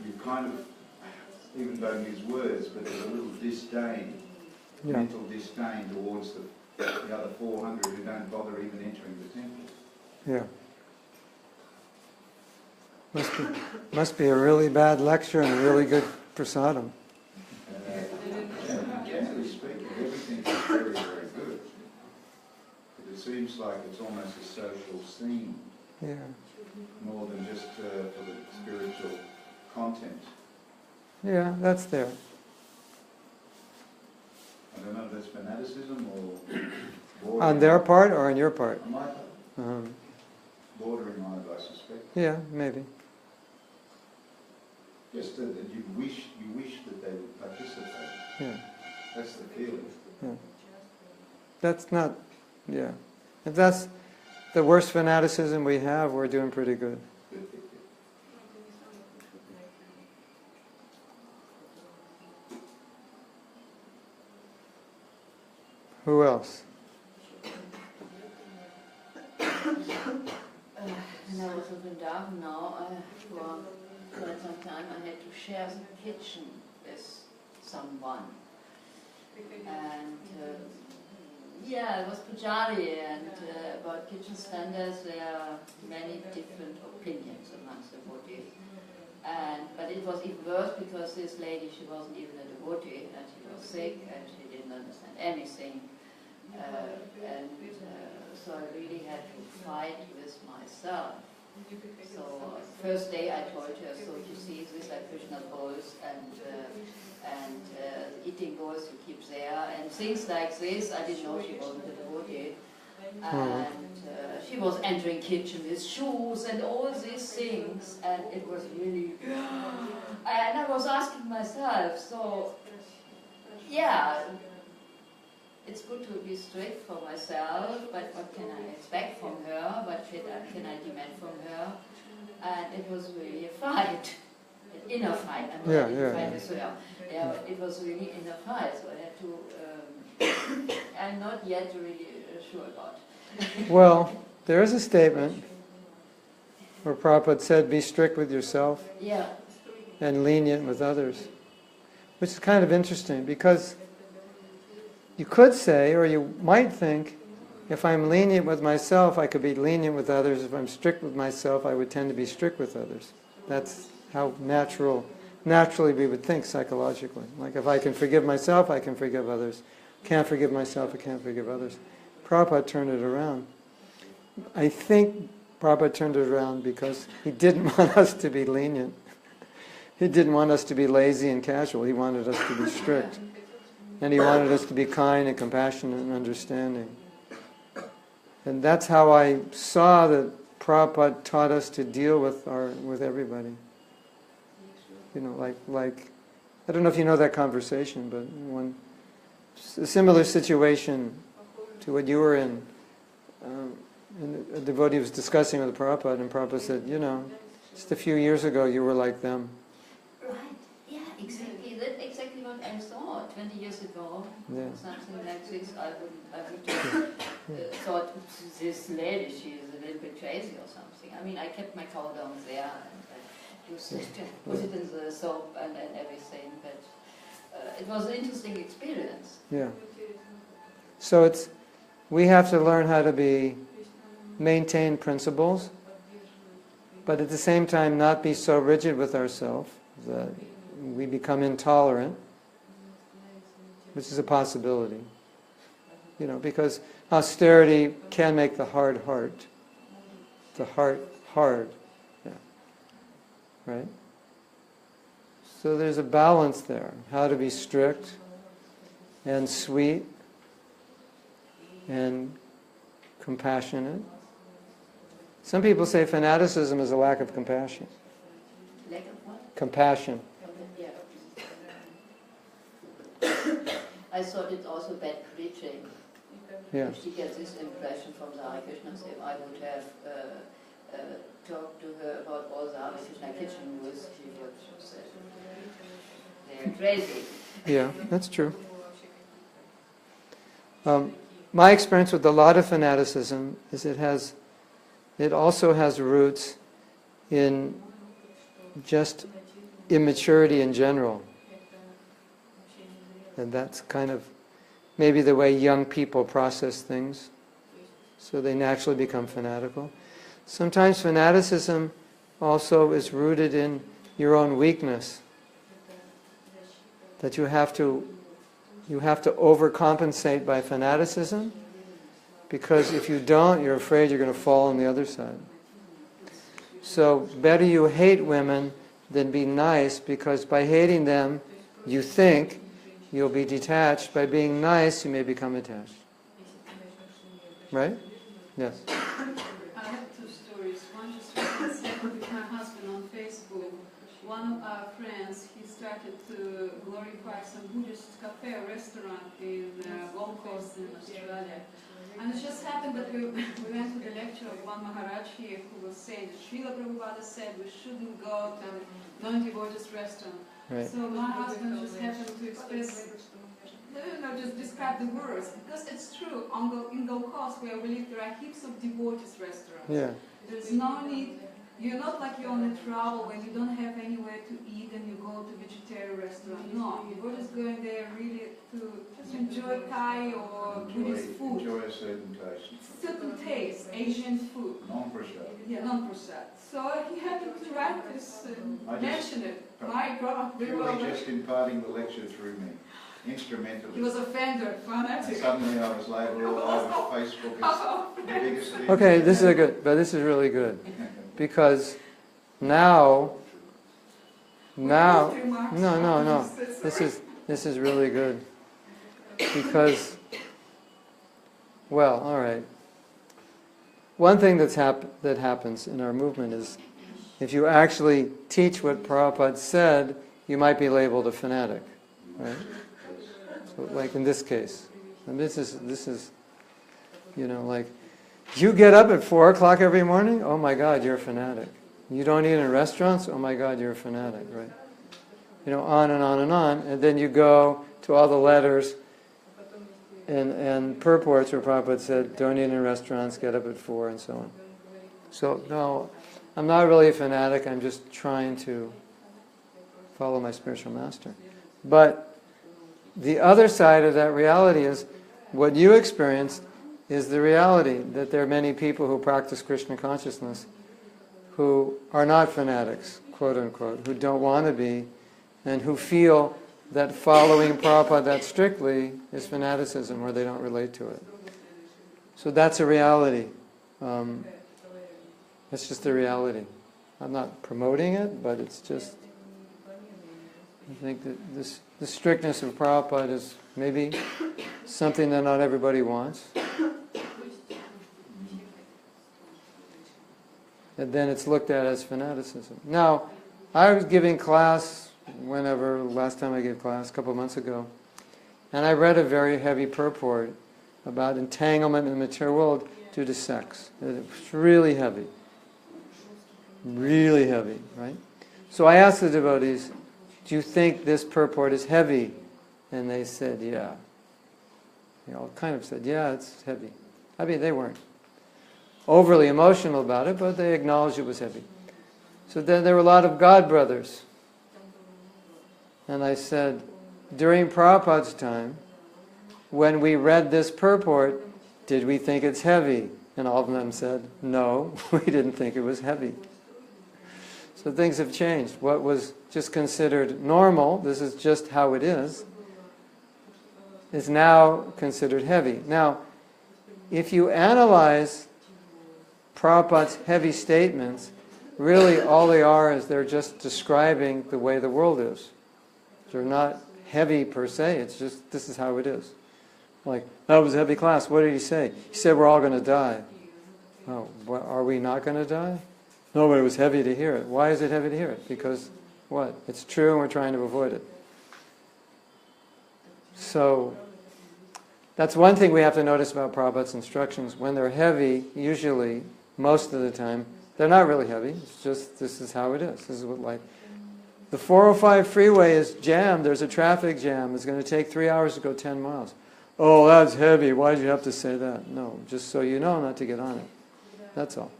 S4: You kind of, even don't use words, but there's a little disdain, mental disdain towards the other 400 who don't bother even entering the temple.
S1: Yeah. Must be a really bad lecture and a really good prasadam.
S4: Generally speaking, everything is very, very good. But it seems like it's almost a social scene, more than just for the spiritual content.
S1: Yeah, that's there.
S4: I don't know if that's fanaticism or...
S1: On their part or on your part?
S4: On my part. Bordering on it, I suspect.
S1: Yeah, maybe.
S4: Just that you wish that they would participate.
S1: Yeah.
S4: That's the feeling.
S1: Yeah. That's not, yeah. If that's the worst fanaticism we have, we're doing pretty good. Who else?
S5: When I was in Vrindavan now, for quite some time I had to share the kitchen with someone. And it was Pujari, and about kitchen standards there are many different opinions amongst the devotees. But it was even worse because this lady, she wasn't even a devotee, and she was sick and she didn't understand anything. So I really had to fight with myself. So first day I told her, so you see, these are Krishna bowls and eating bowls you keep there, and things like this. I didn't know she wasn't a devotee. And she was entering kitchen with shoes and all these things, and it was really... And I was asking myself, so it's good to be strict for myself, but what can I expect from her? What can I demand from her? And it was really a fight, an inner fight. I didn't fight with her. Yeah, but it was really inner fight, so I had to... I'm not yet really sure about.
S1: Well, there is a statement where Prabhupada said, be strict with yourself and lenient with others, which is kind of interesting because you could say, or you might think, if I'm lenient with myself, I could be lenient with others. If I'm strict with myself, I would tend to be strict with others. That's how naturally we would think psychologically. Like if I can forgive myself, I can forgive others. Can't forgive myself, I can't forgive others. Prabhupada turned it around. I think Prabhupada turned it around because he didn't want us to be lenient. He didn't want us to be lazy and casual. He wanted us to be strict. And he wanted us to be kind and compassionate and understanding. And that's how I saw that Prabhupada taught us to deal with everybody. Like I don't know if you know that conversation, but a similar situation to what you were in, and a devotee was discussing with Prabhupada, and Prabhupada said, just a few years ago you were like them.
S5: Right, yeah, exactly. That's exactly what I thought 20 years ago. Something like this, I would have thought this lady, she is a little bit crazy or something. I mean, I kept my cow down there and I used it, put it in the soap and everything, but it was an interesting experience.
S1: Yeah. So we have to learn how to maintain principles, but at the same time not be so rigid with ourselves that we become intolerant, which is a possibility. Because austerity can make the heart hard. Yeah. Right? So there's a balance there. How to be strict and sweet and compassionate. Some people say fanaticism is a lack of compassion.
S5: Lack of what?
S1: Compassion.
S5: Yeah. I thought it's also bad preaching.
S1: Yeah.
S5: If she gets this impression from the Hare Krishnas, if I would have talked to her about all the Hare Krishna kitchen rules, she would have said, they're crazy.
S1: Yeah, that's true. My experience with a lot of fanaticism is it also has roots in just immaturity in general. And that's kind of maybe the way young people process things, so they naturally become fanatical. Sometimes fanaticism also is rooted in your own weakness, that you have to overcompensate by fanaticism, because if you don't, you're afraid you're going to fall on the other side. So better you hate women than be nice, because by hating them, you think you'll be detached. By being nice, you may become attached. Right? Yes.
S3: I have two stories. One just happened with my husband on Facebook. One of our friends, he started to glorify some Buddhist cafe or restaurant in Gold Coast in Australia. And it just happened that we went to the lecture of one Maharaj here who was saying that Srila Prabhupada said we shouldn't go to non-Buddhist restaurant.
S1: Right.
S3: So my husband just happened to express, just describe the words, because it's true. In Gold Coast where we live, there are heaps of devotees restaurants.
S1: Yeah.
S3: There's no need. You're not like you're on a travel when you don't have anywhere to eat and you go to vegetarian restaurant. No, you're just going there really to just enjoy Thai or Buddhist food.
S4: Enjoy a certain taste.
S3: Certain taste, Asian food.
S4: Non-prasad.
S3: Yeah, non-prasad. So he happened to write this, mention it. My God, we were
S4: Purely just imparting the lecture through me, instrumentally.
S3: He was offender,
S4: And
S3: fanatic.
S4: suddenly I was labelled all over Facebook as the biggest thing.
S1: Okay, this is really good. Because now, no. This is really good. Because, well, all right. One thing that happens in our movement is, if you actually teach what Prabhupada said, you might be labeled a fanatic, right? So, like in this case, and this is, like, you get up at 4 o'clock every morning. Oh my God, you're a fanatic. You don't eat in restaurants. Oh my God, you're a fanatic, right? On and on and on, and then you go to all the letters and purports where Prabhupada said, don't eat in restaurants, get up at 4, and so on. So, no, I'm not really a fanatic, I'm just trying to follow my spiritual master. But the other side of that reality is, what you experienced is the reality, that there are many people who practice Krishna consciousness who are not fanatics, quote unquote, who don't want to be, and who feel that following Prabhupada that strictly is fanaticism, or they don't relate to it. So that's a reality. It's just a reality. I'm not promoting it, but it's just, I think that the strictness of Prabhupada is maybe something that not everybody wants. And then it's looked at as fanaticism. Now, I was giving class last time I gave class, a couple of months ago, and I read a very heavy purport about entanglement in the material world due to sex. It was really heavy. Really heavy, right? So I asked the devotees, do you think this purport is heavy? And they said, yeah. They all kind of said, yeah, it's heavy. I mean, they weren't overly emotional about it, but they acknowledged it was heavy. So then there were a lot of God brothers. And I said, during Prabhupada's time, when we read this purport, did we think it's heavy? And all of them said, no, we didn't think it was heavy. So things have changed. What was just considered normal, this is just how it is now considered heavy. Now, if you analyze Prabhupada's heavy statements, really all they are is they're just describing the way the world is. They're not heavy per se, it's just this is how it is. Like, that was a heavy class, what did he say? He said we're all going to die. Oh, are we not going to die? No, but it was heavy to hear it. Why is it heavy to hear it? Because, what? It's true and we're trying to avoid it. So, that's one thing we have to notice about Prabhupada's instructions. When they're heavy, usually, most of the time, they're not really heavy. It's just, this is how it is. This is what life... The 405 freeway is jammed. There's a traffic jam. It's going to take 3 hours to go 10 miles. Oh, that's heavy. Why did you have to say that? No, just so you know not to get on it. That's all.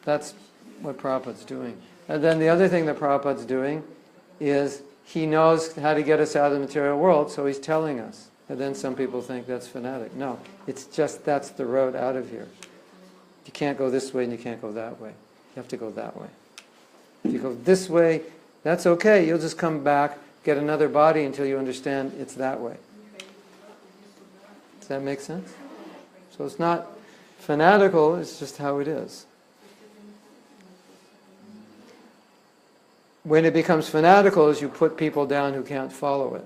S1: That's what Prabhupada's doing. And then the other thing that Prabhupada's doing is he knows how to get us out of the material world, so he's telling us. And then some people think that's fanatic. No, it's just that's the road out of here. You can't go this way and you can't go that way. You have to go that way. If you go this way, that's okay. You'll just come back, get another body until you understand it's that way. Does that make sense? So it's not fanatical, it's just how it is. When it becomes fanatical is you put people down who can't follow it.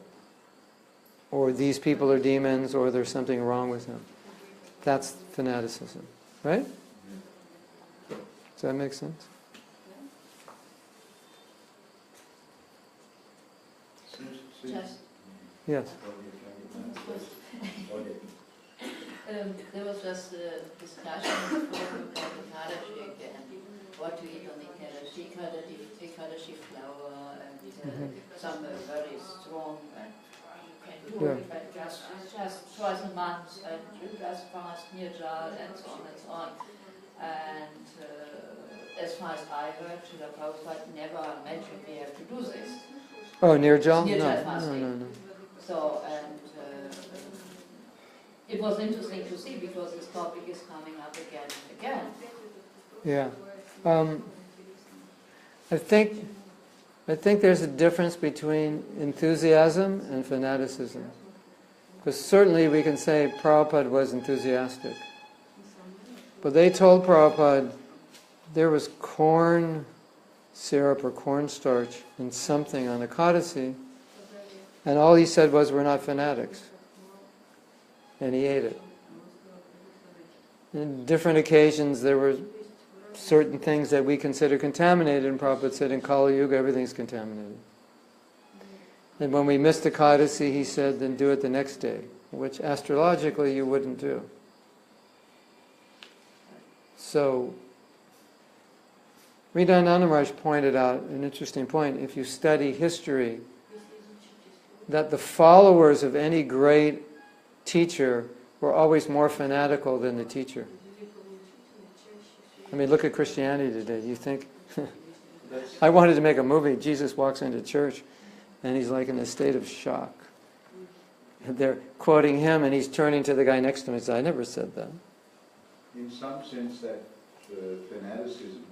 S1: Or these people are demons, or there's something wrong with them. That's fanaticism. Right? Does that make sense?
S5: Just
S1: Yes.
S5: there was just a discussion about Ekadashi again, what to eat on Ekadashi flour and some are very strong and you can do it but just twice a month and you just fast Nirjal and so on and so on. And as far as I heard, Srila Prabhupada never mentioned we have to do this.
S1: Oh, Nirjal?
S5: Nirjal
S1: No.
S5: fasting. So, and it was interesting to see because this topic is coming up again and again.
S1: Yeah. I think there's a difference between enthusiasm and fanaticism. Because certainly we can say Prabhupada was enthusiastic. But they told Prabhupada there was corn syrup or cornstarch in something on Ekadasi, and all he said was, we're not fanatics. And he ate it. On different occasions there were certain things that we consider contaminated, and Prabhupada said in Kali Yuga everything's contaminated. And when we missed Ekadasi, he said, then do it the next day, which astrologically you wouldn't do. So, Hridayananda Maharaj pointed out an interesting point. If you study history, that the followers of any great teacher were always more fanatical than the teacher. I mean, look at Christianity today. You think... I wanted to make a movie. Jesus walks into church and he's like in a state of shock. And they're quoting him and he's turning to the guy next to him and says, I never said that.
S4: In some sense, that fanaticism,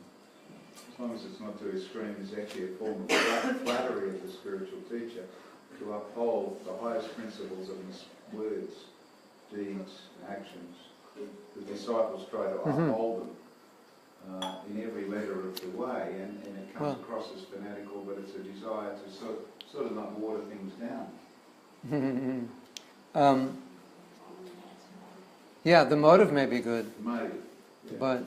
S4: as long as it's not too extreme, is actually a form of flattery of the spiritual teacher to uphold the highest principles of his words, deeds, actions. The disciples try to uphold them in every letter of the way, and it comes across as fanatical, but it's a desire to sort of not water things down.
S1: Yeah, the motive may be good,
S4: Maybe. Yeah.
S1: but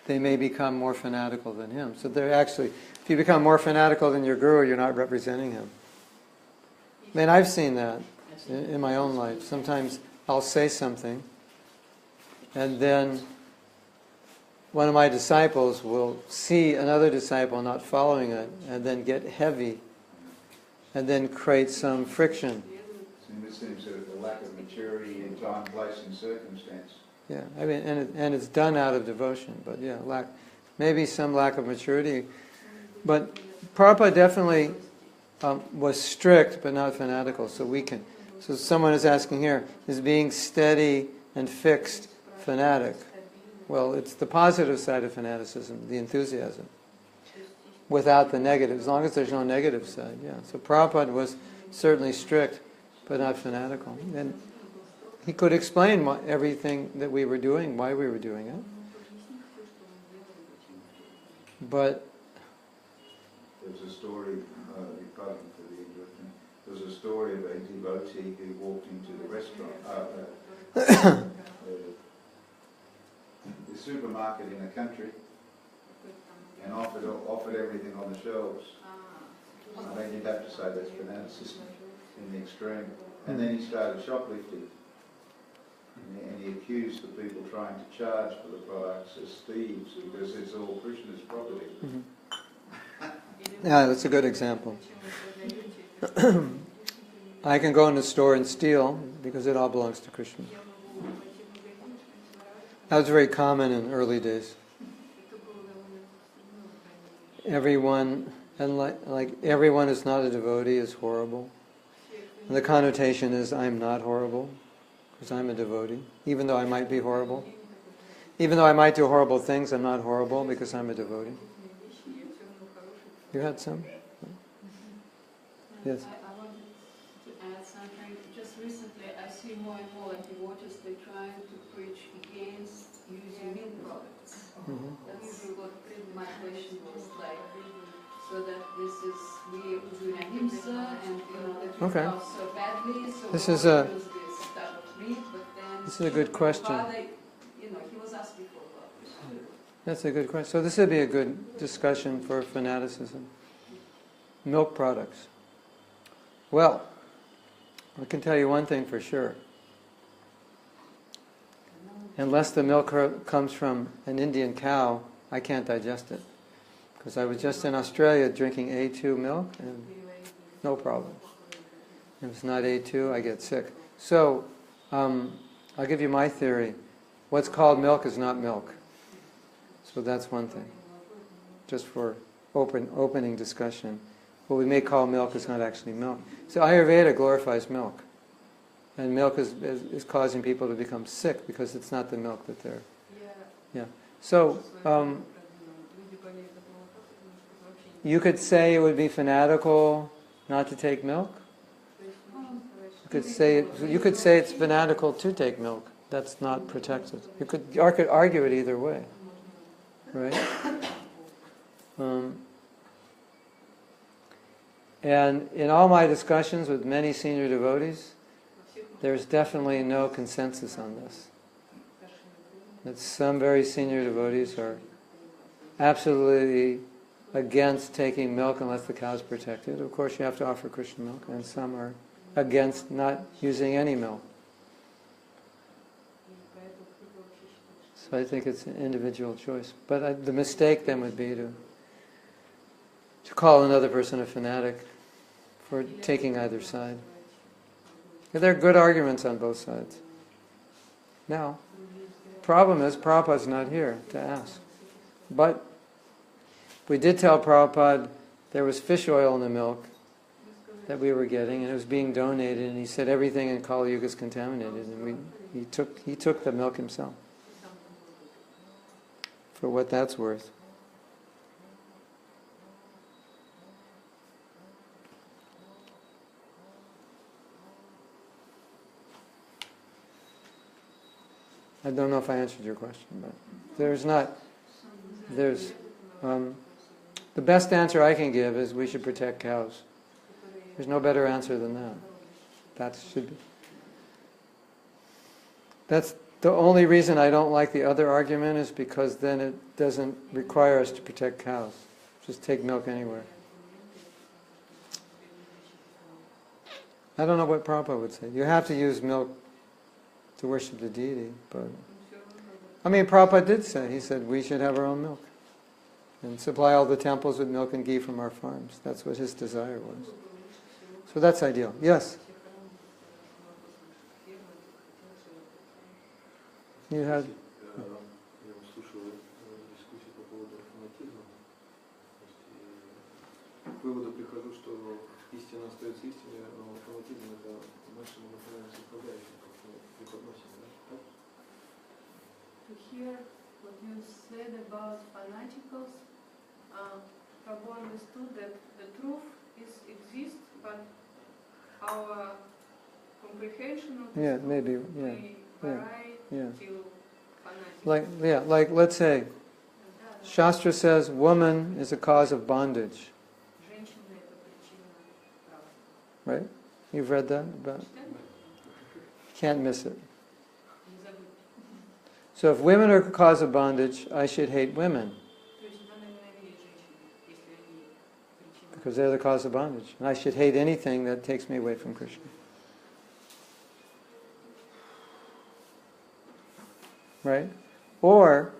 S1: they may become more fanatical than him. So they're actually, if you become more fanatical than your guru, you're not representing him. I mean, I've seen that in my own life. Sometimes I'll say something, and then one of my disciples will see another disciple not following it, and then get heavy, and then create some friction.
S4: In this sense, sort of the lack of maturity in time, place, and circumstance.
S1: Yeah, I mean, and it's done out of devotion, but yeah, maybe some lack of maturity. But Prabhupada definitely was strict but not fanatical. So someone is asking here, is being steady and fixed fanatic? Well, it's the positive side of fanaticism, the enthusiasm, without the negative, as long as there's no negative side, yeah. So Prabhupada was certainly strict, but not fanatical. And he could explain everything that we were doing, why we were doing it. But
S4: there's a story, pardon for the interruption, there's a story of a devotee who walked into the restaurant, the supermarket in the country, and offered everything on the shelves. I mean, you'd have to say that's fanaticism in the extreme. And then he started shoplifting. And he accused the people trying to charge for the products as thieves because it's all Krishna's property.
S1: yeah, that's a good example. I can go in the store and steal because it all belongs to Krishna. That was very common in early days. Everyone, and like everyone who's not a devotee is horrible. And the connotation is I'm not horrible because I'm a devotee. Even though I might be horrible. Even though I might do horrible things, I'm not horrible because I'm a devotee. You had some? Yes.
S3: I wanted to add something. Just recently, I see more and more devotees, they're trying to preach against using milk products. That's what my question was like. So that this is, we doing ahimsa and that we
S1: Okay.
S3: felt so badly, so
S1: This
S3: we
S1: is
S3: use this type of meat, but then...
S1: This is a good question.
S3: Father, he was asking for love.
S1: That's a good question. So this would be a good discussion for fanaticism. Milk products. Well, I can tell you one thing for sure. Unless the milk comes from an Indian cow, I can't digest it. Because I was just in Australia drinking A2 milk, and no problem. If it's not A2, I get sick. So, I'll give you my theory. What's called milk is not milk. So that's one thing. Just for opening discussion. What we may call milk is not actually milk. So Ayurveda glorifies milk. And milk is causing people to become sick because it's not the milk that they're... Yeah. So, you could say it would be fanatical not to take milk. You could say it's fanatical to take milk. That's not protected. You could argue it either way, right? And in all my discussions with many senior devotees, there's definitely no consensus on this. That some very senior devotees are absolutely against taking milk unless the cow's protected. Of course, you have to offer Krishna milk, and some are against not using any milk. So I think it's an individual choice. But the mistake then would be to call another person a fanatic for taking either side. There are good arguments on both sides. Now, problem is Prabhupada's not here to ask. But we did tell Prabhupada there was fish oil in the milk that we were getting, and it was being donated, and he said everything in Kali Yuga is contaminated, and he took the milk himself. For what that's worth. I don't know if I answered your question, but the best answer I can give is we should protect cows. There's no better answer than that. That's the only reason I don't like the other argument is because then it doesn't require us to protect cows. Just take milk anywhere. I don't know what Prabhupada would say. You have to use milk to worship the deity, but I mean Prabhupada did say, he said we should have our own milk and supply all the temples with milk and ghee from our farms. That's what his desire was. So that's ideal. Yes? You had...
S6: Я услышал дискуссию по поводу фанатизма. К выводу прихожу, что
S3: fanaticals, Prabhu understood that the truth exists, but our comprehension of
S1: Yeah,
S3: this
S1: maybe,
S3: truth
S1: yeah,
S3: may vary
S1: yeah.
S3: till fanaticism.
S1: Like let's say, Shastra says woman is a cause of bondage,
S3: Женщина это причина прав.
S1: right? You've read that? About, can't miss it.
S3: Не забудь.
S1: So if women are a cause of bondage, I should hate women,
S3: То есть надо ненавидеть женщин, если они причина.
S1: because they're the cause of bondage. And I should hate anything that takes me away from Krishna. Right? Or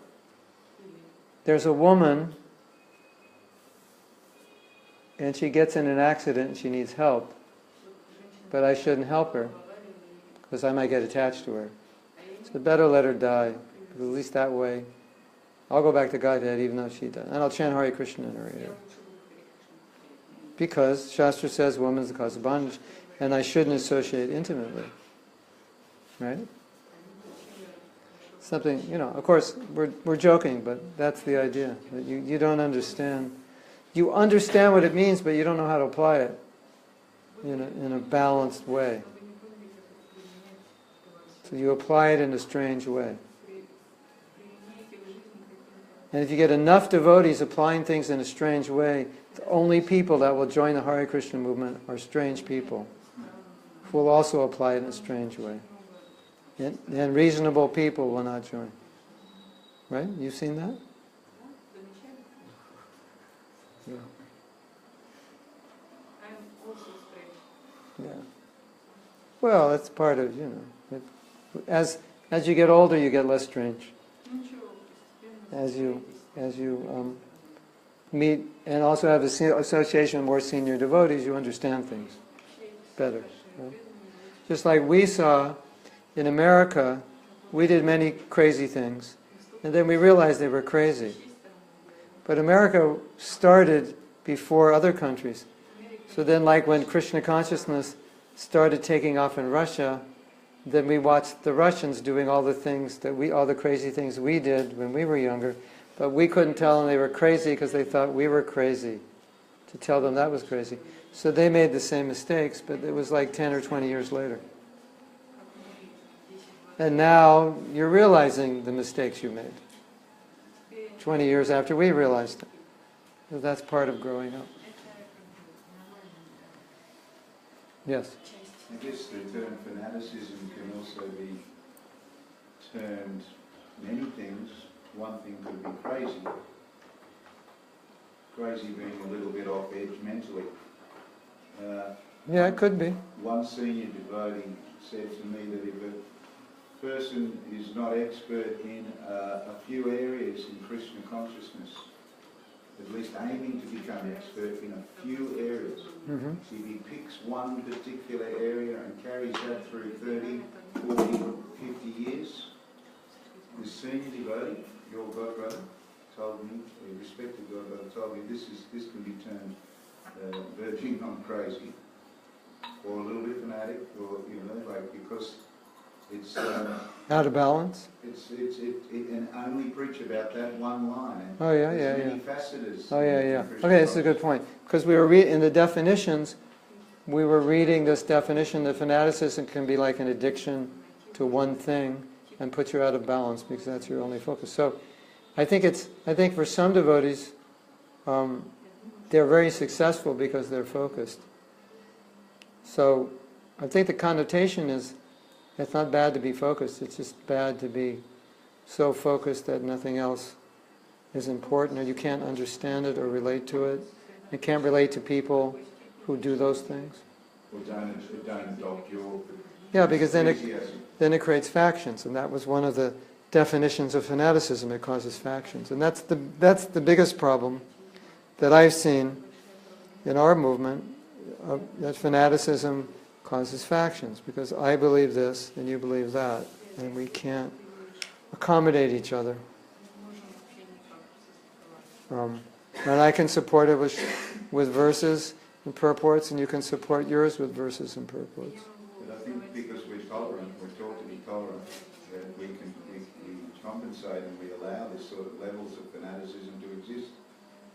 S1: there's a woman and she gets in an accident and she needs help, but I shouldn't help her because I might get attached to her. So better let her die, because at least that way I'll go back to Godhead even though she does. And I'll chant Hare Krishna in her ear. Because Shastra says woman is the cause of bondage and I shouldn't associate intimately. Right? Something, of course, we're joking, but that's the idea. That you don't understand. You understand what it means, but you don't know how to apply it in a balanced way. So you apply it in a strange way. And if you get enough devotees applying things in a strange way, the only people that will join the Hare Krishna movement are strange people who will also apply it in a strange way. And reasonable people will not join. Right? You've seen that? Yeah.
S3: I'm also strange.
S1: Yeah. Well, that's part of, as you get older, you get less strange. As you meet and also have association with more senior devotees, you understand things better. Right? Just like we saw in America, we did many crazy things, and then we realized they were crazy. But America started before other countries. So then, like when Krishna consciousness started taking off in Russia, then we watched the Russians doing all the crazy things we did when we were younger, but we couldn't tell them they were crazy because they thought we were crazy to tell them that was crazy. So they made the same mistakes, but it was like 10 or 20 years later. And now you're realizing the mistakes you made 20 years after we realized it. So that's part of growing up. Yes?
S4: I guess the term fanaticism can also be termed many things. One thing could be crazy. Crazy being a little bit off edge mentally.
S1: Yeah, it could be.
S4: One senior devotee said to me that if a person is not expert in a few areas in Krishna consciousness, at least aiming to become expert in a few areas, if he picks one particular area and carries that through 30, 40, 50 years, the senior devotee, your godbrother, told me, a respected godbrother told me, this can be termed verging on crazy, or a little bit fanatic, or because it's
S1: out of balance.
S4: And only preach about that one line. And
S1: Oh yeah.
S4: many facets.
S1: Oh yeah. Okay, this is a good point, because we were in the definitions. We were reading this definition that fanaticism can be like an addiction to one thing and put you out of balance because that's your only focus. So, I think for some devotees, they're very successful because they're focused. So, I think the connotation is, it's not bad to be focused, it's just bad to be so focused that nothing else is important, or you can't understand it or relate to it. You can't relate to people who do those things.
S4: Or don't adopt your...
S1: Yeah, because then it creates factions, and that was one of the definitions of fanaticism. It causes factions, and that's the biggest problem that I've seen in our movement, that fanaticism causes factions, because I believe this and you believe that, and we can't accommodate each other. And I can support it with verses and purports, and you can support yours with verses and purports.
S4: But I think because we're tolerant, we're taught to be tolerant, that we compensate compensate and we allow this sort of levels of fanaticism to exist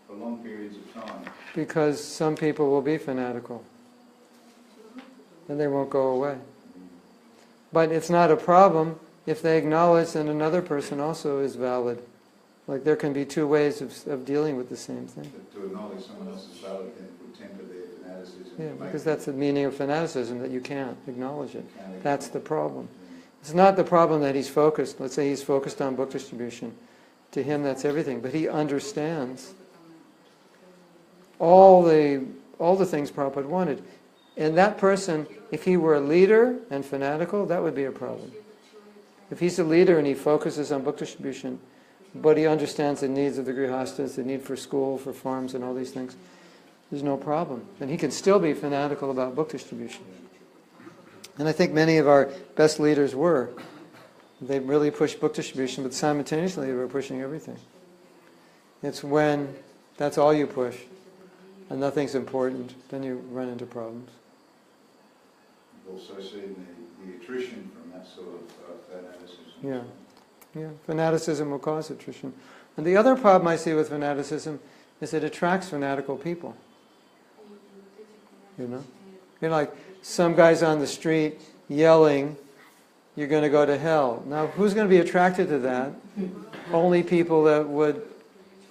S4: for long periods of time?
S1: Because some people will be fanatical and they won't go away. But it's not a problem if they acknowledge that another person also is valid. Like there can be two ways of dealing with the same thing.
S4: To acknowledge someone else is valid then would temper their fanaticism.
S1: Yeah,
S4: to make
S1: because
S4: them-
S1: that's the meaning of fanaticism, that you can't acknowledge it.
S4: Can't
S1: That's the
S4: acknowledge.
S1: problem. It's not the problem that he's focused. Let's say he's focused on book distribution. To him, that's everything. But he understands all the things Prabhupada wanted. And that person, if he were a leader and fanatical, that would be a problem. If he's a leader and he focuses on book distribution, but he understands the needs of the grihastas, the need for school, for farms and all these things, there's no problem. And he can still be fanatical about book distribution. And I think many of our best leaders were. They really pushed book distribution, but simultaneously they were pushing everything. It's when that's all you push and nothing's important, then you run into problems.
S4: You've also seen the attrition from that sort of fanaticism.
S1: Yeah. Yeah, fanaticism will cause attrition. And the other problem I see with fanaticism is it attracts fanatical people. You know? You're like, some guy's on the street yelling, you're going to go to hell. Now, who's going to be attracted to that? Only people that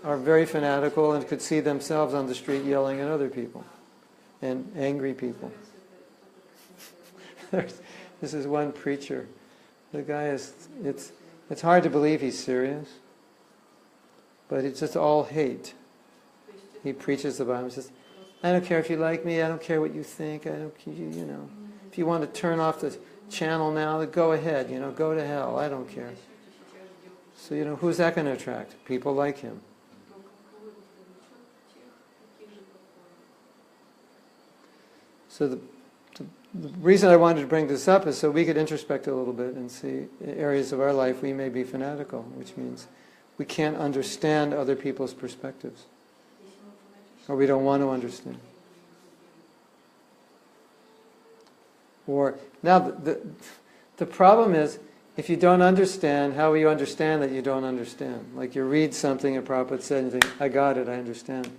S1: are very fanatical and could see themselves on the street yelling at other people. And angry people. This is one preacher. The guy is, it's hard to believe he's serious, but it's just all hate. He preaches the Bible. He says, I don't care if you like me, I don't care what you think, I don't, you know. If you want to turn off the channel now, go ahead, go to hell, I don't care. So, who's that going to attract? People like him. So the reason I wanted to bring this up is so we could introspect a little bit and see areas of our life we may be fanatical, which means we can't understand other people's perspectives. Or we don't want to understand. Or, now the problem is, if you don't understand, how will you understand that you don't understand? Like you read something and Prabhupada said and you think, I got it, I understand.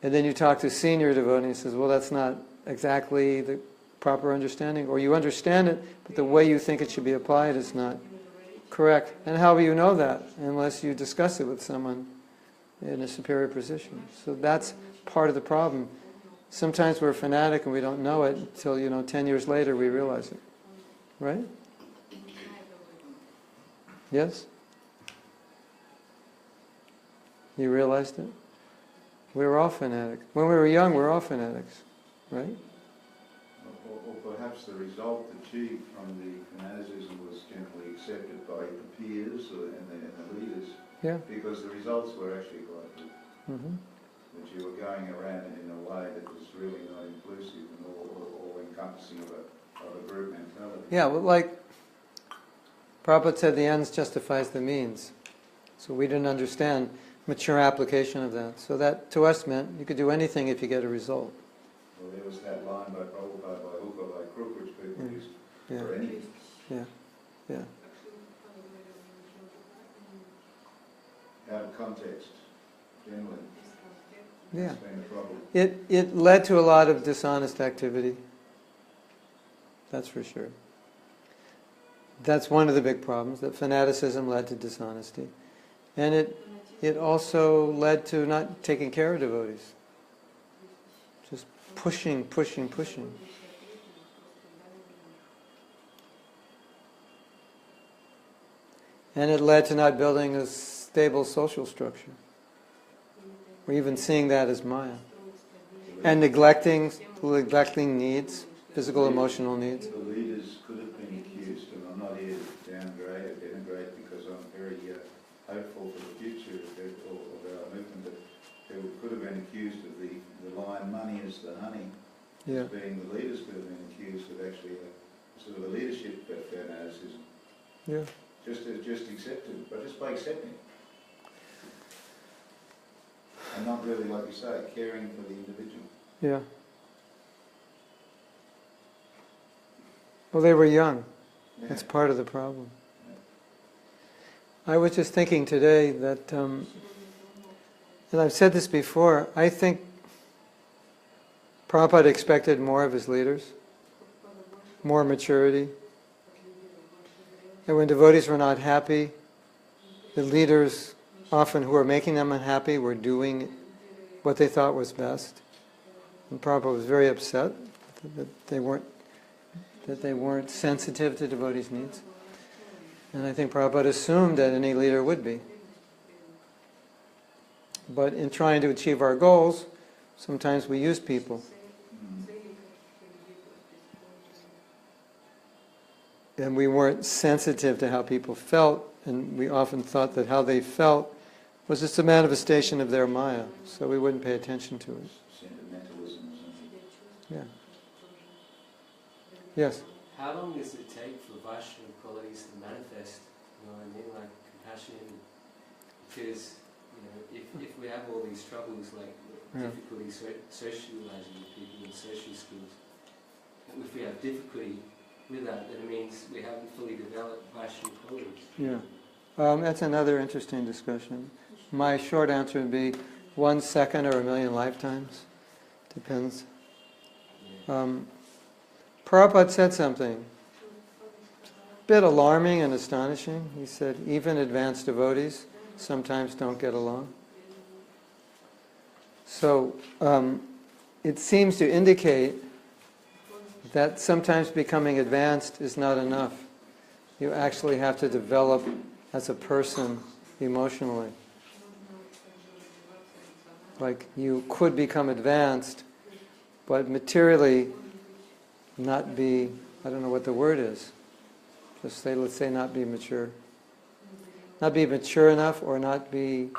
S1: And then you talk to a senior devotee and he says, well, that's not exactly the proper understanding. Or you understand it, but the way you think it should be applied is not correct. And how will you know that unless you discuss it with someone in a superior position? So that's part of the problem. Sometimes we're a fanatic and we don't know it until, 10 years later we realize it. Right? Yes? You realized it? We were all fanatics. When we were young, we were all fanatics. Right?
S4: Or perhaps the result achieved from the fanaticism was generally accepted by the peers and the leaders.
S1: Yeah.
S4: Because the results were actually quite good.
S1: Mm-hmm.
S4: That you were going around it in a way that was really not inclusive and all encompassing of a group mentality.
S1: Yeah, well, like Prabhupada said, the ends justifies the means. So we didn't understand mature application of that. So that to us meant you could do anything if you get a result.
S4: Well, there was that line by Prabhupada, by hook or by crook, which people used
S1: Yeah.
S4: for anything.
S1: Yeah, yeah.
S4: Out of context, generally.
S1: Yeah.
S4: That's been a problem.
S1: It led to a lot of dishonest activity. That's for sure. That's one of the big problems, that fanaticism led to dishonesty. And it also led to not taking care of devotees. Just pushing. And it led to not building a stable social structure. We're even seeing that as Maya. And neglecting needs, physical, emotional needs.
S4: The leaders could have been accused, and I'm not here to downgrade or denigrate because I'm very hopeful for the future of our movement, but they could have been accused of the line, money is the honey,
S1: Yeah.
S4: as being the leaders could have been accused of actually sort of a leadership fanaticism.
S1: Yeah.
S4: Just accepted, but just by accepting. And not really, like you say, caring for the individual.
S1: Yeah. Well, they were young.
S4: Yeah.
S1: That's part of the problem. I was just thinking today that, and I've said this before, I think Prabhupada expected more of his leaders, more maturity. And when devotees were not happy, the leaders, often who were making them unhappy, were doing what they thought was best. And Prabhupada was very upset that they weren't sensitive to devotees' needs. And I think Prabhupada assumed that any leader would be. But in trying to achieve our goals, sometimes we use people. And we weren't sensitive to how people felt, and we often thought that how they felt was just a manifestation of their Maya, so we wouldn't pay attention to it.
S4: Sentimentalism or something.
S1: Yeah. Yes?
S7: How long does it take for Vaishnava qualities to manifest? You know what I mean? Like compassion. Because, you know, if we have all these troubles, like difficulty socializing with people in social skills, if we have difficulty with that, then it means we haven't fully developed Vaishnava qualities.
S1: Yeah. That's another interesting discussion. My short answer would be 1 second or 1,000,000 lifetimes. Depends. Prabhupada said something a bit alarming and astonishing. He said, even advanced devotees sometimes don't get along. So it seems to indicate that sometimes becoming advanced is not enough. You actually have to develop as a person emotionally. Like you could become advanced, but materially not be, I don't know what the word is. Just say, let's say not be mature. Not be mature enough or not be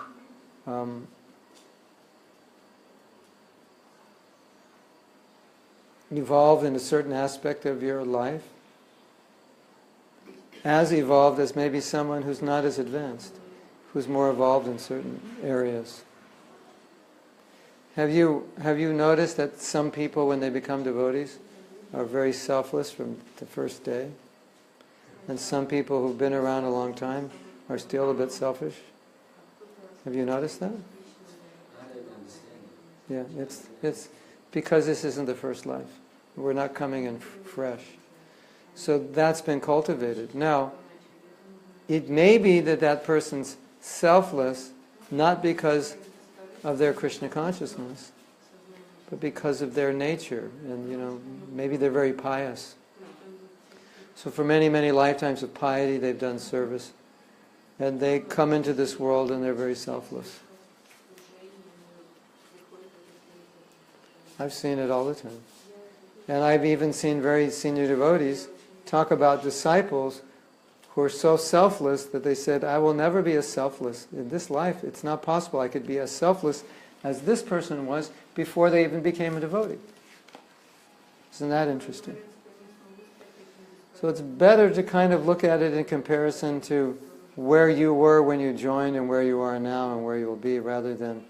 S1: evolved in a certain aspect of your life. As evolved as maybe someone who's not as advanced, who's more evolved in certain areas. Have you noticed that some people, when they become devotees, are very selfless from the first day? And some people who've been around a long time are still a bit selfish? Have you noticed that?
S7: I don't understand.
S1: Yeah, it's because this isn't the first life. We're not coming in fresh. So that's been cultivated. Now, it may be that that person's selfless, not because of their Krishna consciousness, but because of their nature. And, you know, maybe they're very pious. So for many, many lifetimes of piety, they've done service. And they come into this world and they're very selfless. I've seen it all the time. And I've even seen very senior devotees talk about disciples who are so selfless that they said, I will never be as selfless. In this life, it's not possible I could be as selfless as this person was before they even became a devotee. Isn't that interesting? So it's better to kind of look at it in comparison to where you were when you joined and where you are now and where you will be, rather than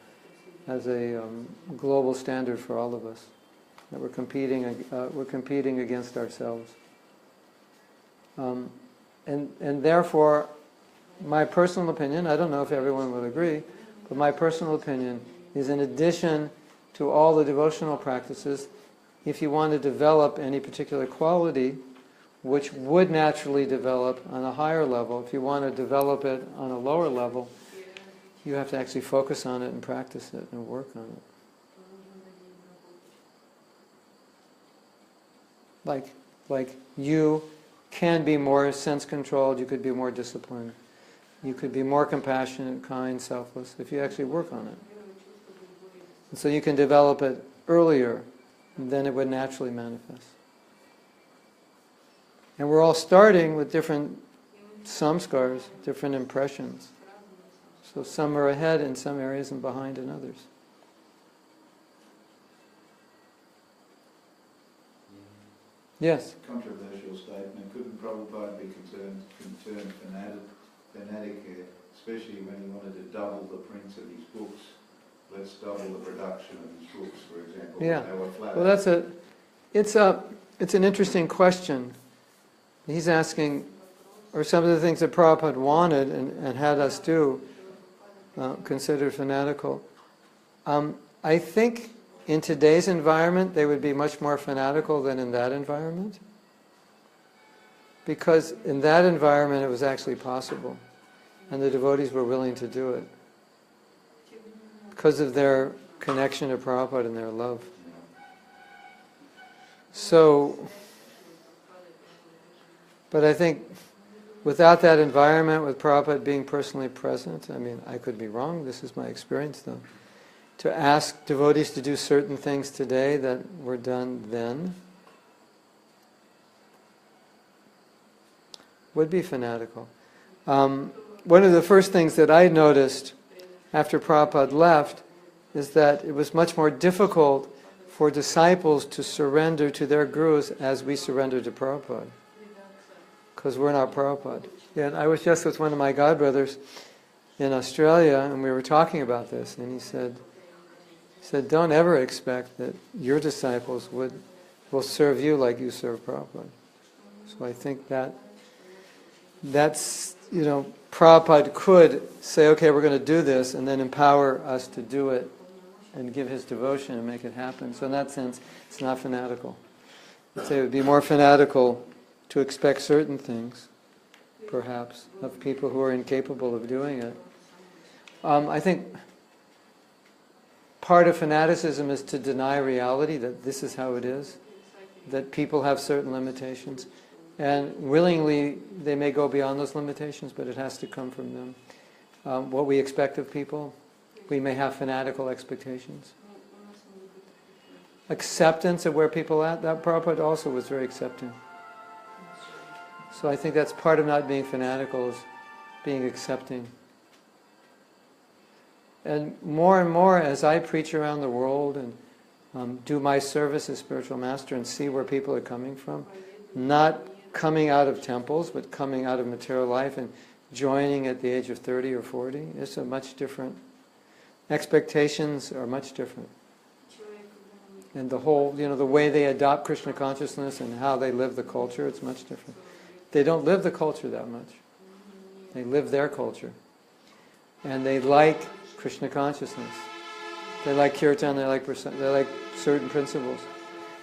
S1: as a global standard for all of us. That we're competing against ourselves. And therefore, my personal opinion, I don't know if everyone would agree, but my personal opinion is, in addition to all the devotional practices, if you want to develop any particular quality, which would naturally develop on a higher level, if you want to develop it on a lower level, you have to actually focus on it and practice it and work on it. Like you can be more sense-controlled, you could be more disciplined, you could be more compassionate, kind, selfless, if you actually work on it. And so you can develop it earlier than it would naturally manifest. And we're all starting with different samskars, different impressions. So some are ahead in some areas and behind in others. Yes?
S4: Controversial statement. Couldn't Prabhupada be concerned fanatic, especially when he wanted to double the prints of his books? Let's double the production of his books, for example.
S1: Yeah.
S4: They were flat.
S1: Well, it's an interesting question. He's asking, or some of the things that Prabhupada wanted and had us do, considered fanatical. I think in today's environment they would be much more fanatical than in that environment. Because in that environment it was actually possible. And the devotees were willing to do it. Because of their connection to Prabhupada and their love. So, but I think without that environment, with Prabhupada being personally present, I mean, I could be wrong, this is my experience though, to ask devotees to do certain things today that were done then would be fanatical. One of the first things that I noticed after Prabhupada left is that it was much more difficult for disciples to surrender to their gurus as we surrender to Prabhupada. Because we're not Prabhupada. And I was just with one of my godbrothers in Australia, and we were talking about this, and he said, don't ever expect that your disciples will serve you like you serve Prabhupada. So I think that's, Prabhupada could say, okay, we're going to do this, and then empower us to do it, and give his devotion and make it happen. So in that sense, it's not fanatical. I'd say it would be more fanatical to expect certain things, perhaps, of people who are incapable of doing it. I think part of fanaticism is to deny reality, that this is how it is, that people have certain limitations. And willingly, they may go beyond those limitations, but it has to come from them. What we expect of people, we may have fanatical expectations. Acceptance of where people are at, that Prabhupada also was very accepting. So I think that's part of not being fanatical, is being accepting. And more as I preach around the world and do my service as spiritual master and see where people are coming from, not coming out of temples, but coming out of material life and joining at the age of 30 or 40, it's a much different, expectations are much different. And the whole, the way they adopt Krishna consciousness and how they live the culture, it's much different. They don't live the culture that much. They live their culture. And they like Krishna consciousness. They like kirtan, they like certain principles.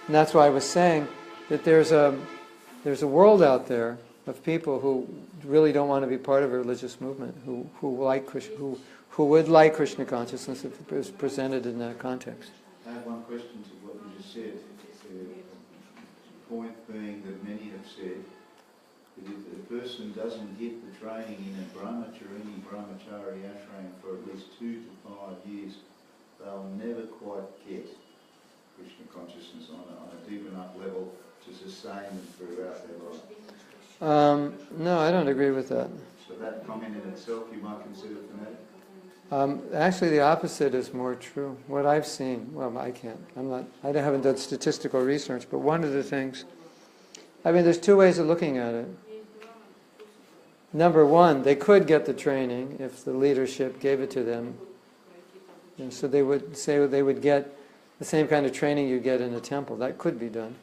S1: And that's why I was saying that there's a world out there of people who really don't want to be part of a religious movement, who would like Krishna consciousness if it was presented in that context.
S4: I have one question to what you just said. The point being that many have said that if a person doesn't get the training in a brahmachari ashram for at least 2 to 5 years, they'll never quite get Krishna consciousness on a deep enough level to sustain them throughout their life.
S1: No, I don't agree with that.
S4: So that comment in itself you might consider fanatic?
S1: Actually, the opposite is more true. What I've seen, I haven't done statistical research, but one of the things, there's 2 ways of looking at it. Number one, they could get the training if the leadership gave it to them. And so they would say they would get the same kind of training you get in a temple. That could be done.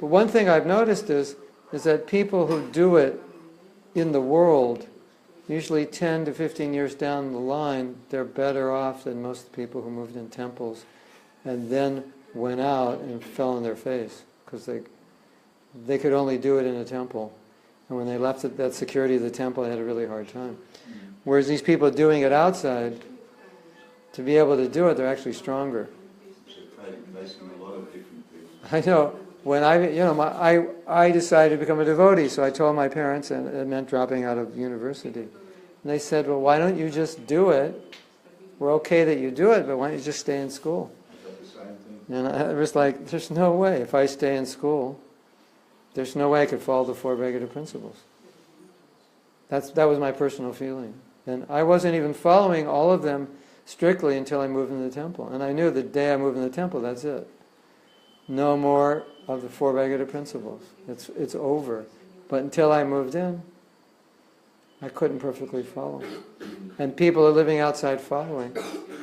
S1: But one thing I've noticed is that people who do it in the world, usually 10 to 15 years down the line, they're better off than most people who moved in temples and then went out and fell on their face because they could only do it in a temple. And when they left that security of the temple, they had a really hard time. Whereas these people doing it outside, to be able to do it, they're actually stronger.
S4: Facing a lot of different people.
S1: I know. When I decided to become a devotee, so I told my parents, and it meant dropping out of university. And they said, well, why don't you just do it? We're okay that you do it, but why don't you just stay in school? And I was like, there's no way. If I stay in school, there's no way I could follow the 4 Bhagavad principles. That was my personal feeling. And I wasn't even following all of them strictly until I moved in the temple. And I knew the day I moved in the temple, that's it. No more of the 4 Bhagavad principles. It's over. But until I moved in, I couldn't perfectly follow. And people are living outside following.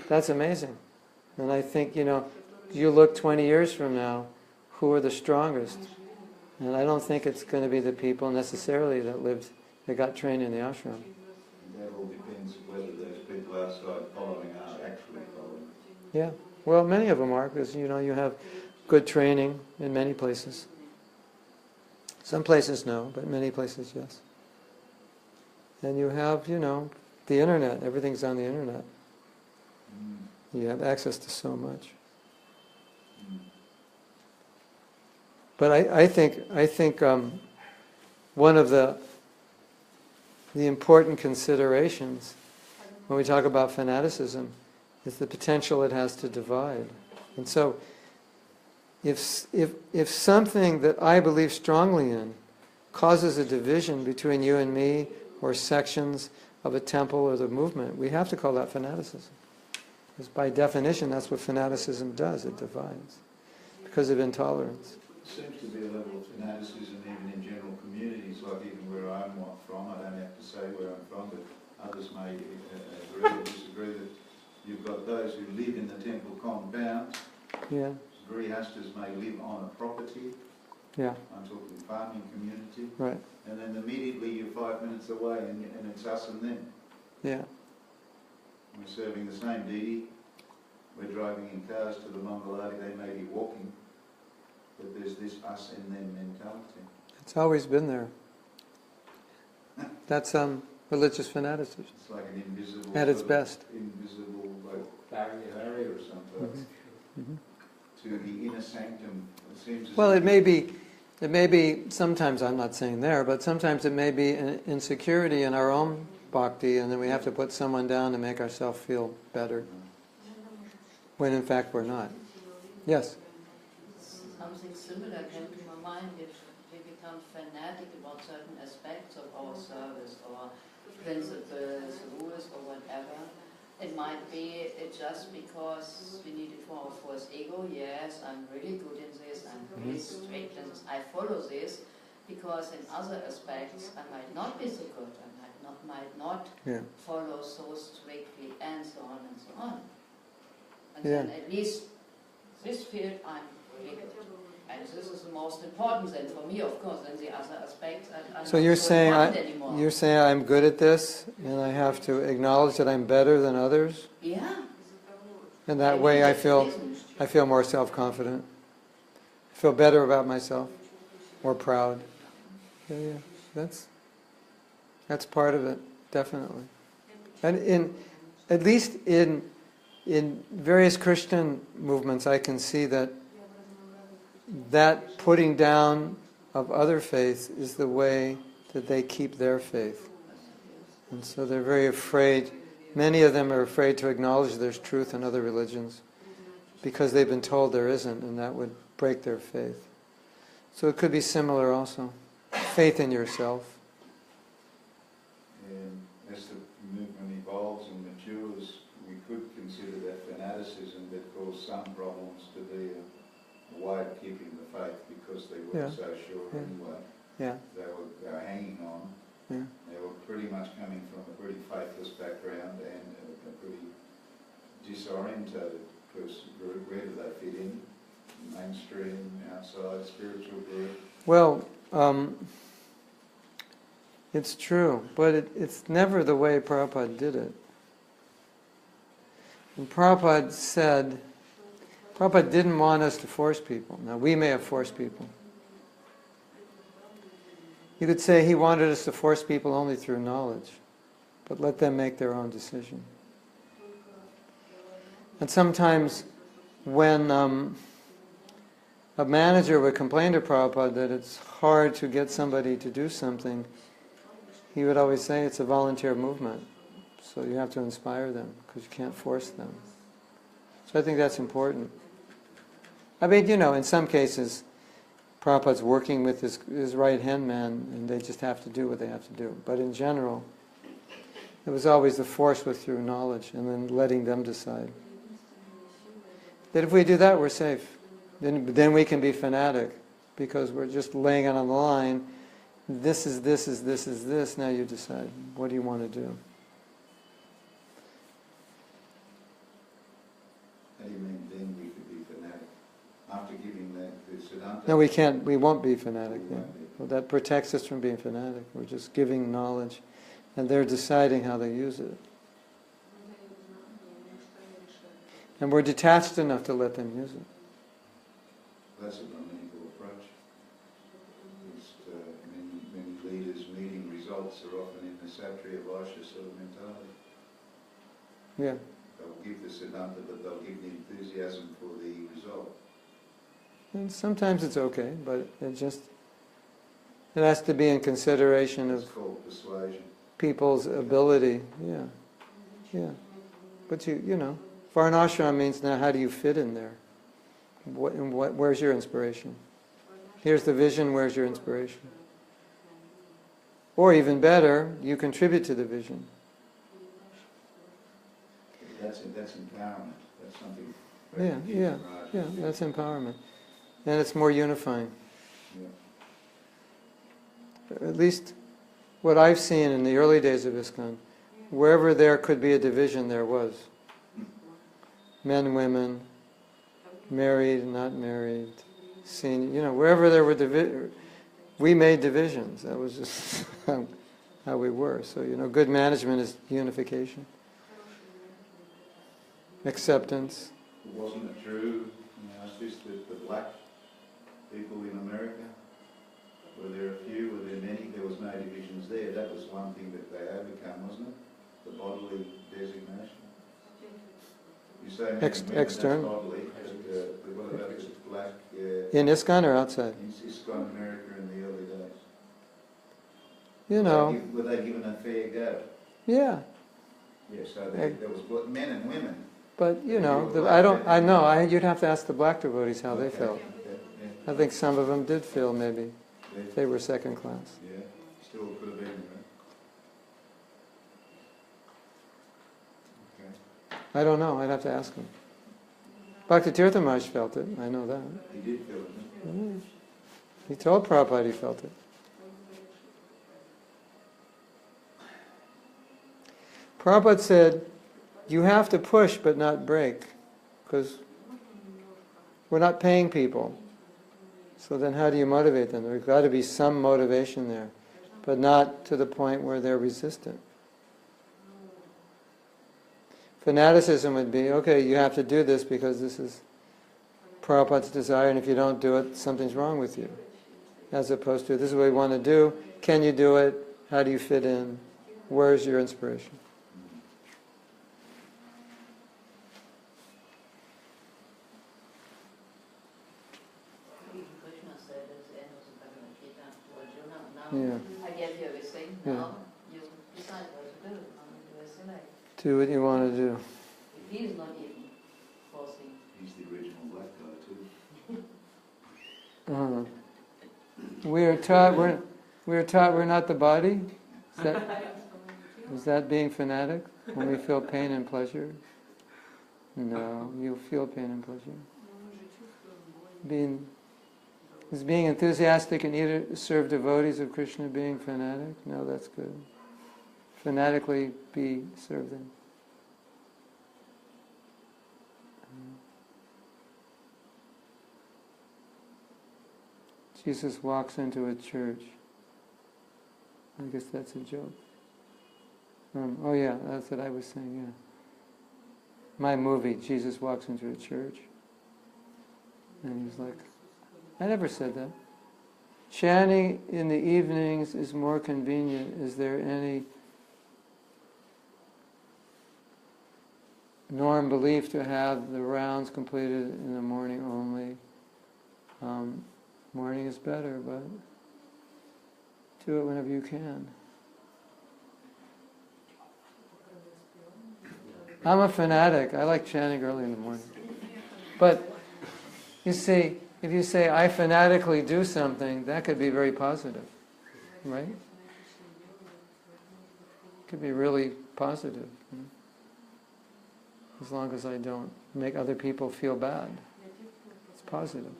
S1: That's amazing. And I think, you look 20 years from now, who are the strongest? And I don't think it's going to be the people necessarily that got trained in the ashram.
S4: That all depends whether those people outside following are actually following.
S1: Yeah. Well, many of them are, because you have good training in many places. Some places no, but many places yes. And you have, the internet. Everything's on the internet. You have access to so much. But I think one of the important considerations when we talk about fanaticism is the potential it has to divide. And so, if something that I believe strongly in causes a division between you and me, or sections of a temple or the movement, we have to call that fanaticism. Because by definition, that's what fanaticism does, it divides. Because of intolerance.
S4: There seems to be a level of fanaticism even in general communities, like even where I'm from. I don't have to say where I'm from, but others may agree or disagree that you've got those who live in the temple compound.
S1: Yeah.
S4: Grihastas may live on a property.
S1: Yeah.
S4: I'm talking farming community.
S1: Right.
S4: And then immediately you're 5 minutes away and it's us and them.
S1: Yeah.
S4: We're serving the same deity. We're driving in cars to the Mangalati. They may be walking. But there's this us and them mentality.
S1: It's always been there. That's religious fanaticism.
S4: It's like an invisible...
S1: At its best.
S4: Invisible barrier or something. To the inner sanctum. It seems as
S1: Well,
S4: if
S1: it may be, sometimes, I'm not saying there, but sometimes it may be an insecurity in our own bhakti, and then we have to put someone down to make ourselves feel better, when in fact we're not. Yes?
S5: Something similar came to my mind if we become fanatic about certain aspects of our service or principles, rules or whatever. It might be just because we need it for our first ego. Yes, I'm really good in this, I'm really strict in this, I follow this, because in other aspects I might not be so good, I might not follow so strictly, and so on and so on. And then at least this field I'm really good. And this is the most important then for me, of course, and the other aspects I'm
S1: So
S5: not
S1: you're
S5: so
S1: saying
S5: important anymore.
S1: you're saying I'm good at this, and I have to acknowledge that I'm better than others?
S5: Yeah.
S1: And that way I feel more self-confident. I feel better about myself, more proud. Yeah. That's part of it, definitely. And at least in various Christian movements, I can see that putting down of other faiths is the way that they keep their faith. And so they're very afraid. Many of them are afraid to acknowledge there's truth in other religions because they've been told there isn't, and that would break their faith. So it could be similar also. Faith in yourself.
S4: And as the movement evolves and matures, we could consider that fanaticism that caused some problems to be a way of keeping the faith because they weren't so sure anyway.
S1: Yeah.
S4: They were hanging on.
S1: Yeah.
S4: They were pretty much coming from a pretty faithless background and a pretty disorientated person group. Where do they fit in? Mainstream, outside, spiritual group?
S1: Well, it's true, but it's never the way Prabhupada did it. And Prabhupada didn't want us to force people. Now, we may have forced people. You could say he wanted us to force people only through knowledge, but let them make their own decision. And sometimes when a manager would complain to Prabhupada that it's hard to get somebody to do something, he would always say it's a volunteer movement, so you have to inspire them, because you can't force them. So I think that's important. I mean, in some cases, Prabhupada's working with his right-hand man, and they just have to do what they have to do. But in general, it was always the force was through knowledge, and then letting them decide. That if we do that, we're safe. Then we can be fanatic, because we're just laying it on the line. This is this, now you decide. What do you want to do?
S4: How do you mean then we could be fanatic? After giving the Siddhanta.
S1: No, we can't. We won't be fanatic.
S4: We
S1: Yeah.
S4: won't be.
S1: Well, that protects us from being fanatic. We're just giving knowledge, and they're deciding how they use it. And we're detached enough to let them use it.
S4: That's a Brahminical approach. Just, many leaders' meeting results are often in the Satriya Vaishya sort of mentality.
S1: Yeah.
S4: They'll give the Siddhanta, but they'll give the enthusiasm for the result.
S1: And sometimes it's okay, but it has to be in consideration
S4: It's
S1: of
S4: called persuasion.
S1: people's ability. Yeah. Yeah. But you know, Varnashram means now how do you fit in there? Where's your inspiration? Here's the vision, where's your inspiration? Or even better, you contribute to the vision.
S4: That's empowerment. That's something.
S1: Yeah, that's empowerment. And it's more unifying.
S4: Yeah.
S1: At least what I've seen in the early days of ISKCON, wherever there could be a division, there was. Men, women, married, not married, senior, wherever there were we made divisions. That was just how we were. So, good management is unification. Acceptance.
S4: Wasn't it true, just the black people in America? Were there a few? Were there many? There was no divisions there. That was one thing that they overcome, wasn't it? The bodily designation. You say men and women,
S1: External.
S4: that's bodily, but what about the black...
S1: In ISKCON or outside?
S4: in ISKCON America in the early days? Were they given a fair go?
S1: Yeah.
S4: Yeah, so there was men and women.
S1: But, you'd have to ask the black devotees how they felt.
S4: Yeah.
S1: I think some of them did feel maybe they were second class.
S4: Yeah, still could have been, right? Okay.
S1: I don't know, I'd have to ask them. Bhakti Tirtha Maharaj felt it, I know that.
S4: He did feel it, didn't he?
S1: He told Prabhupada he felt it. Prabhupada said, you have to push but not break, because we're not paying people. So then how do you motivate them? There's got to be some motivation there, but not to the point where they're resistant. Fanaticism would be, okay, you have to do this because this is Prabhupada's desire, and if you don't do it, something's wrong with you. As opposed to, this is what we want to do, can you do it? How do you fit in? Where's your inspiration? Yeah.
S5: I gave you everything.
S1: Yeah.
S5: Now you decide what to do. You select.
S1: Do what you want to do.
S5: He's not even forcing.
S4: He's the original black guy too.
S1: We are taught we're not the body. Is that being fanatic? When we feel pain and pleasure? No, you feel pain and pleasure. Is being enthusiastic and eager to serve devotees of Krishna being fanatic? No, that's good. Fanatically serve them. Jesus walks into a church. I guess that's a joke. Oh yeah, that's what I was saying, yeah. My movie, Jesus walks into a church. And he's like, I never said that. Chanting in the evenings is more convenient. Is there any norm belief to have the rounds completed in the morning only? Morning is better, but do it whenever you can. I'm a fanatic. I like chanting early in the morning. But you see, if you say, I fanatically do something, that could be very positive, right? It could be really positive, as long as I don't make other people feel bad. It's positive.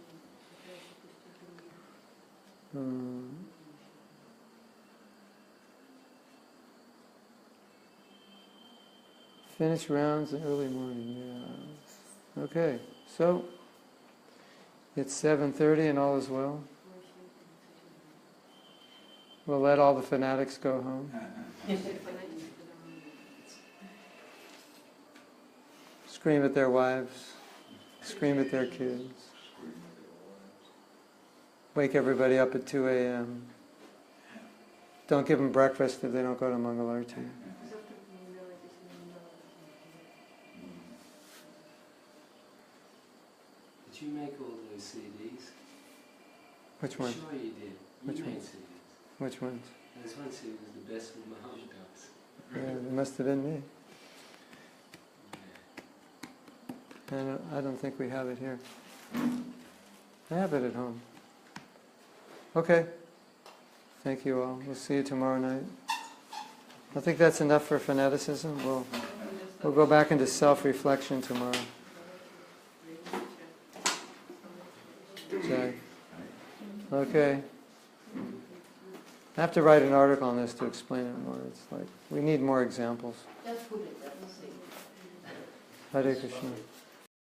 S1: Finish rounds in early morning, yeah. Okay, so It's 7:30 and all is well. We'll let all the fanatics go home. Scream at their wives. Scream at their kids. Wake everybody up at 2 a.m. Don't give them breakfast if they don't go to Mangalarti.
S7: Did you make all those CDs?
S1: Which one?
S7: I'm sure you did. You
S1: Which
S7: made
S1: ones?
S7: CDs.
S1: Which ones?
S7: There's one CD was the best with Mahatma Prabhu.
S1: Yeah, it must have been me. I don't think we have it here. I have it at home. Okay. Thank you all. We'll see you tomorrow night. I think that's enough for fanaticism. We'll go back into self-reflection tomorrow. Jai. Okay. I have to write an article on this to explain it more. It's like, we need more examples.
S5: Just put it there.
S1: Hare Krishna.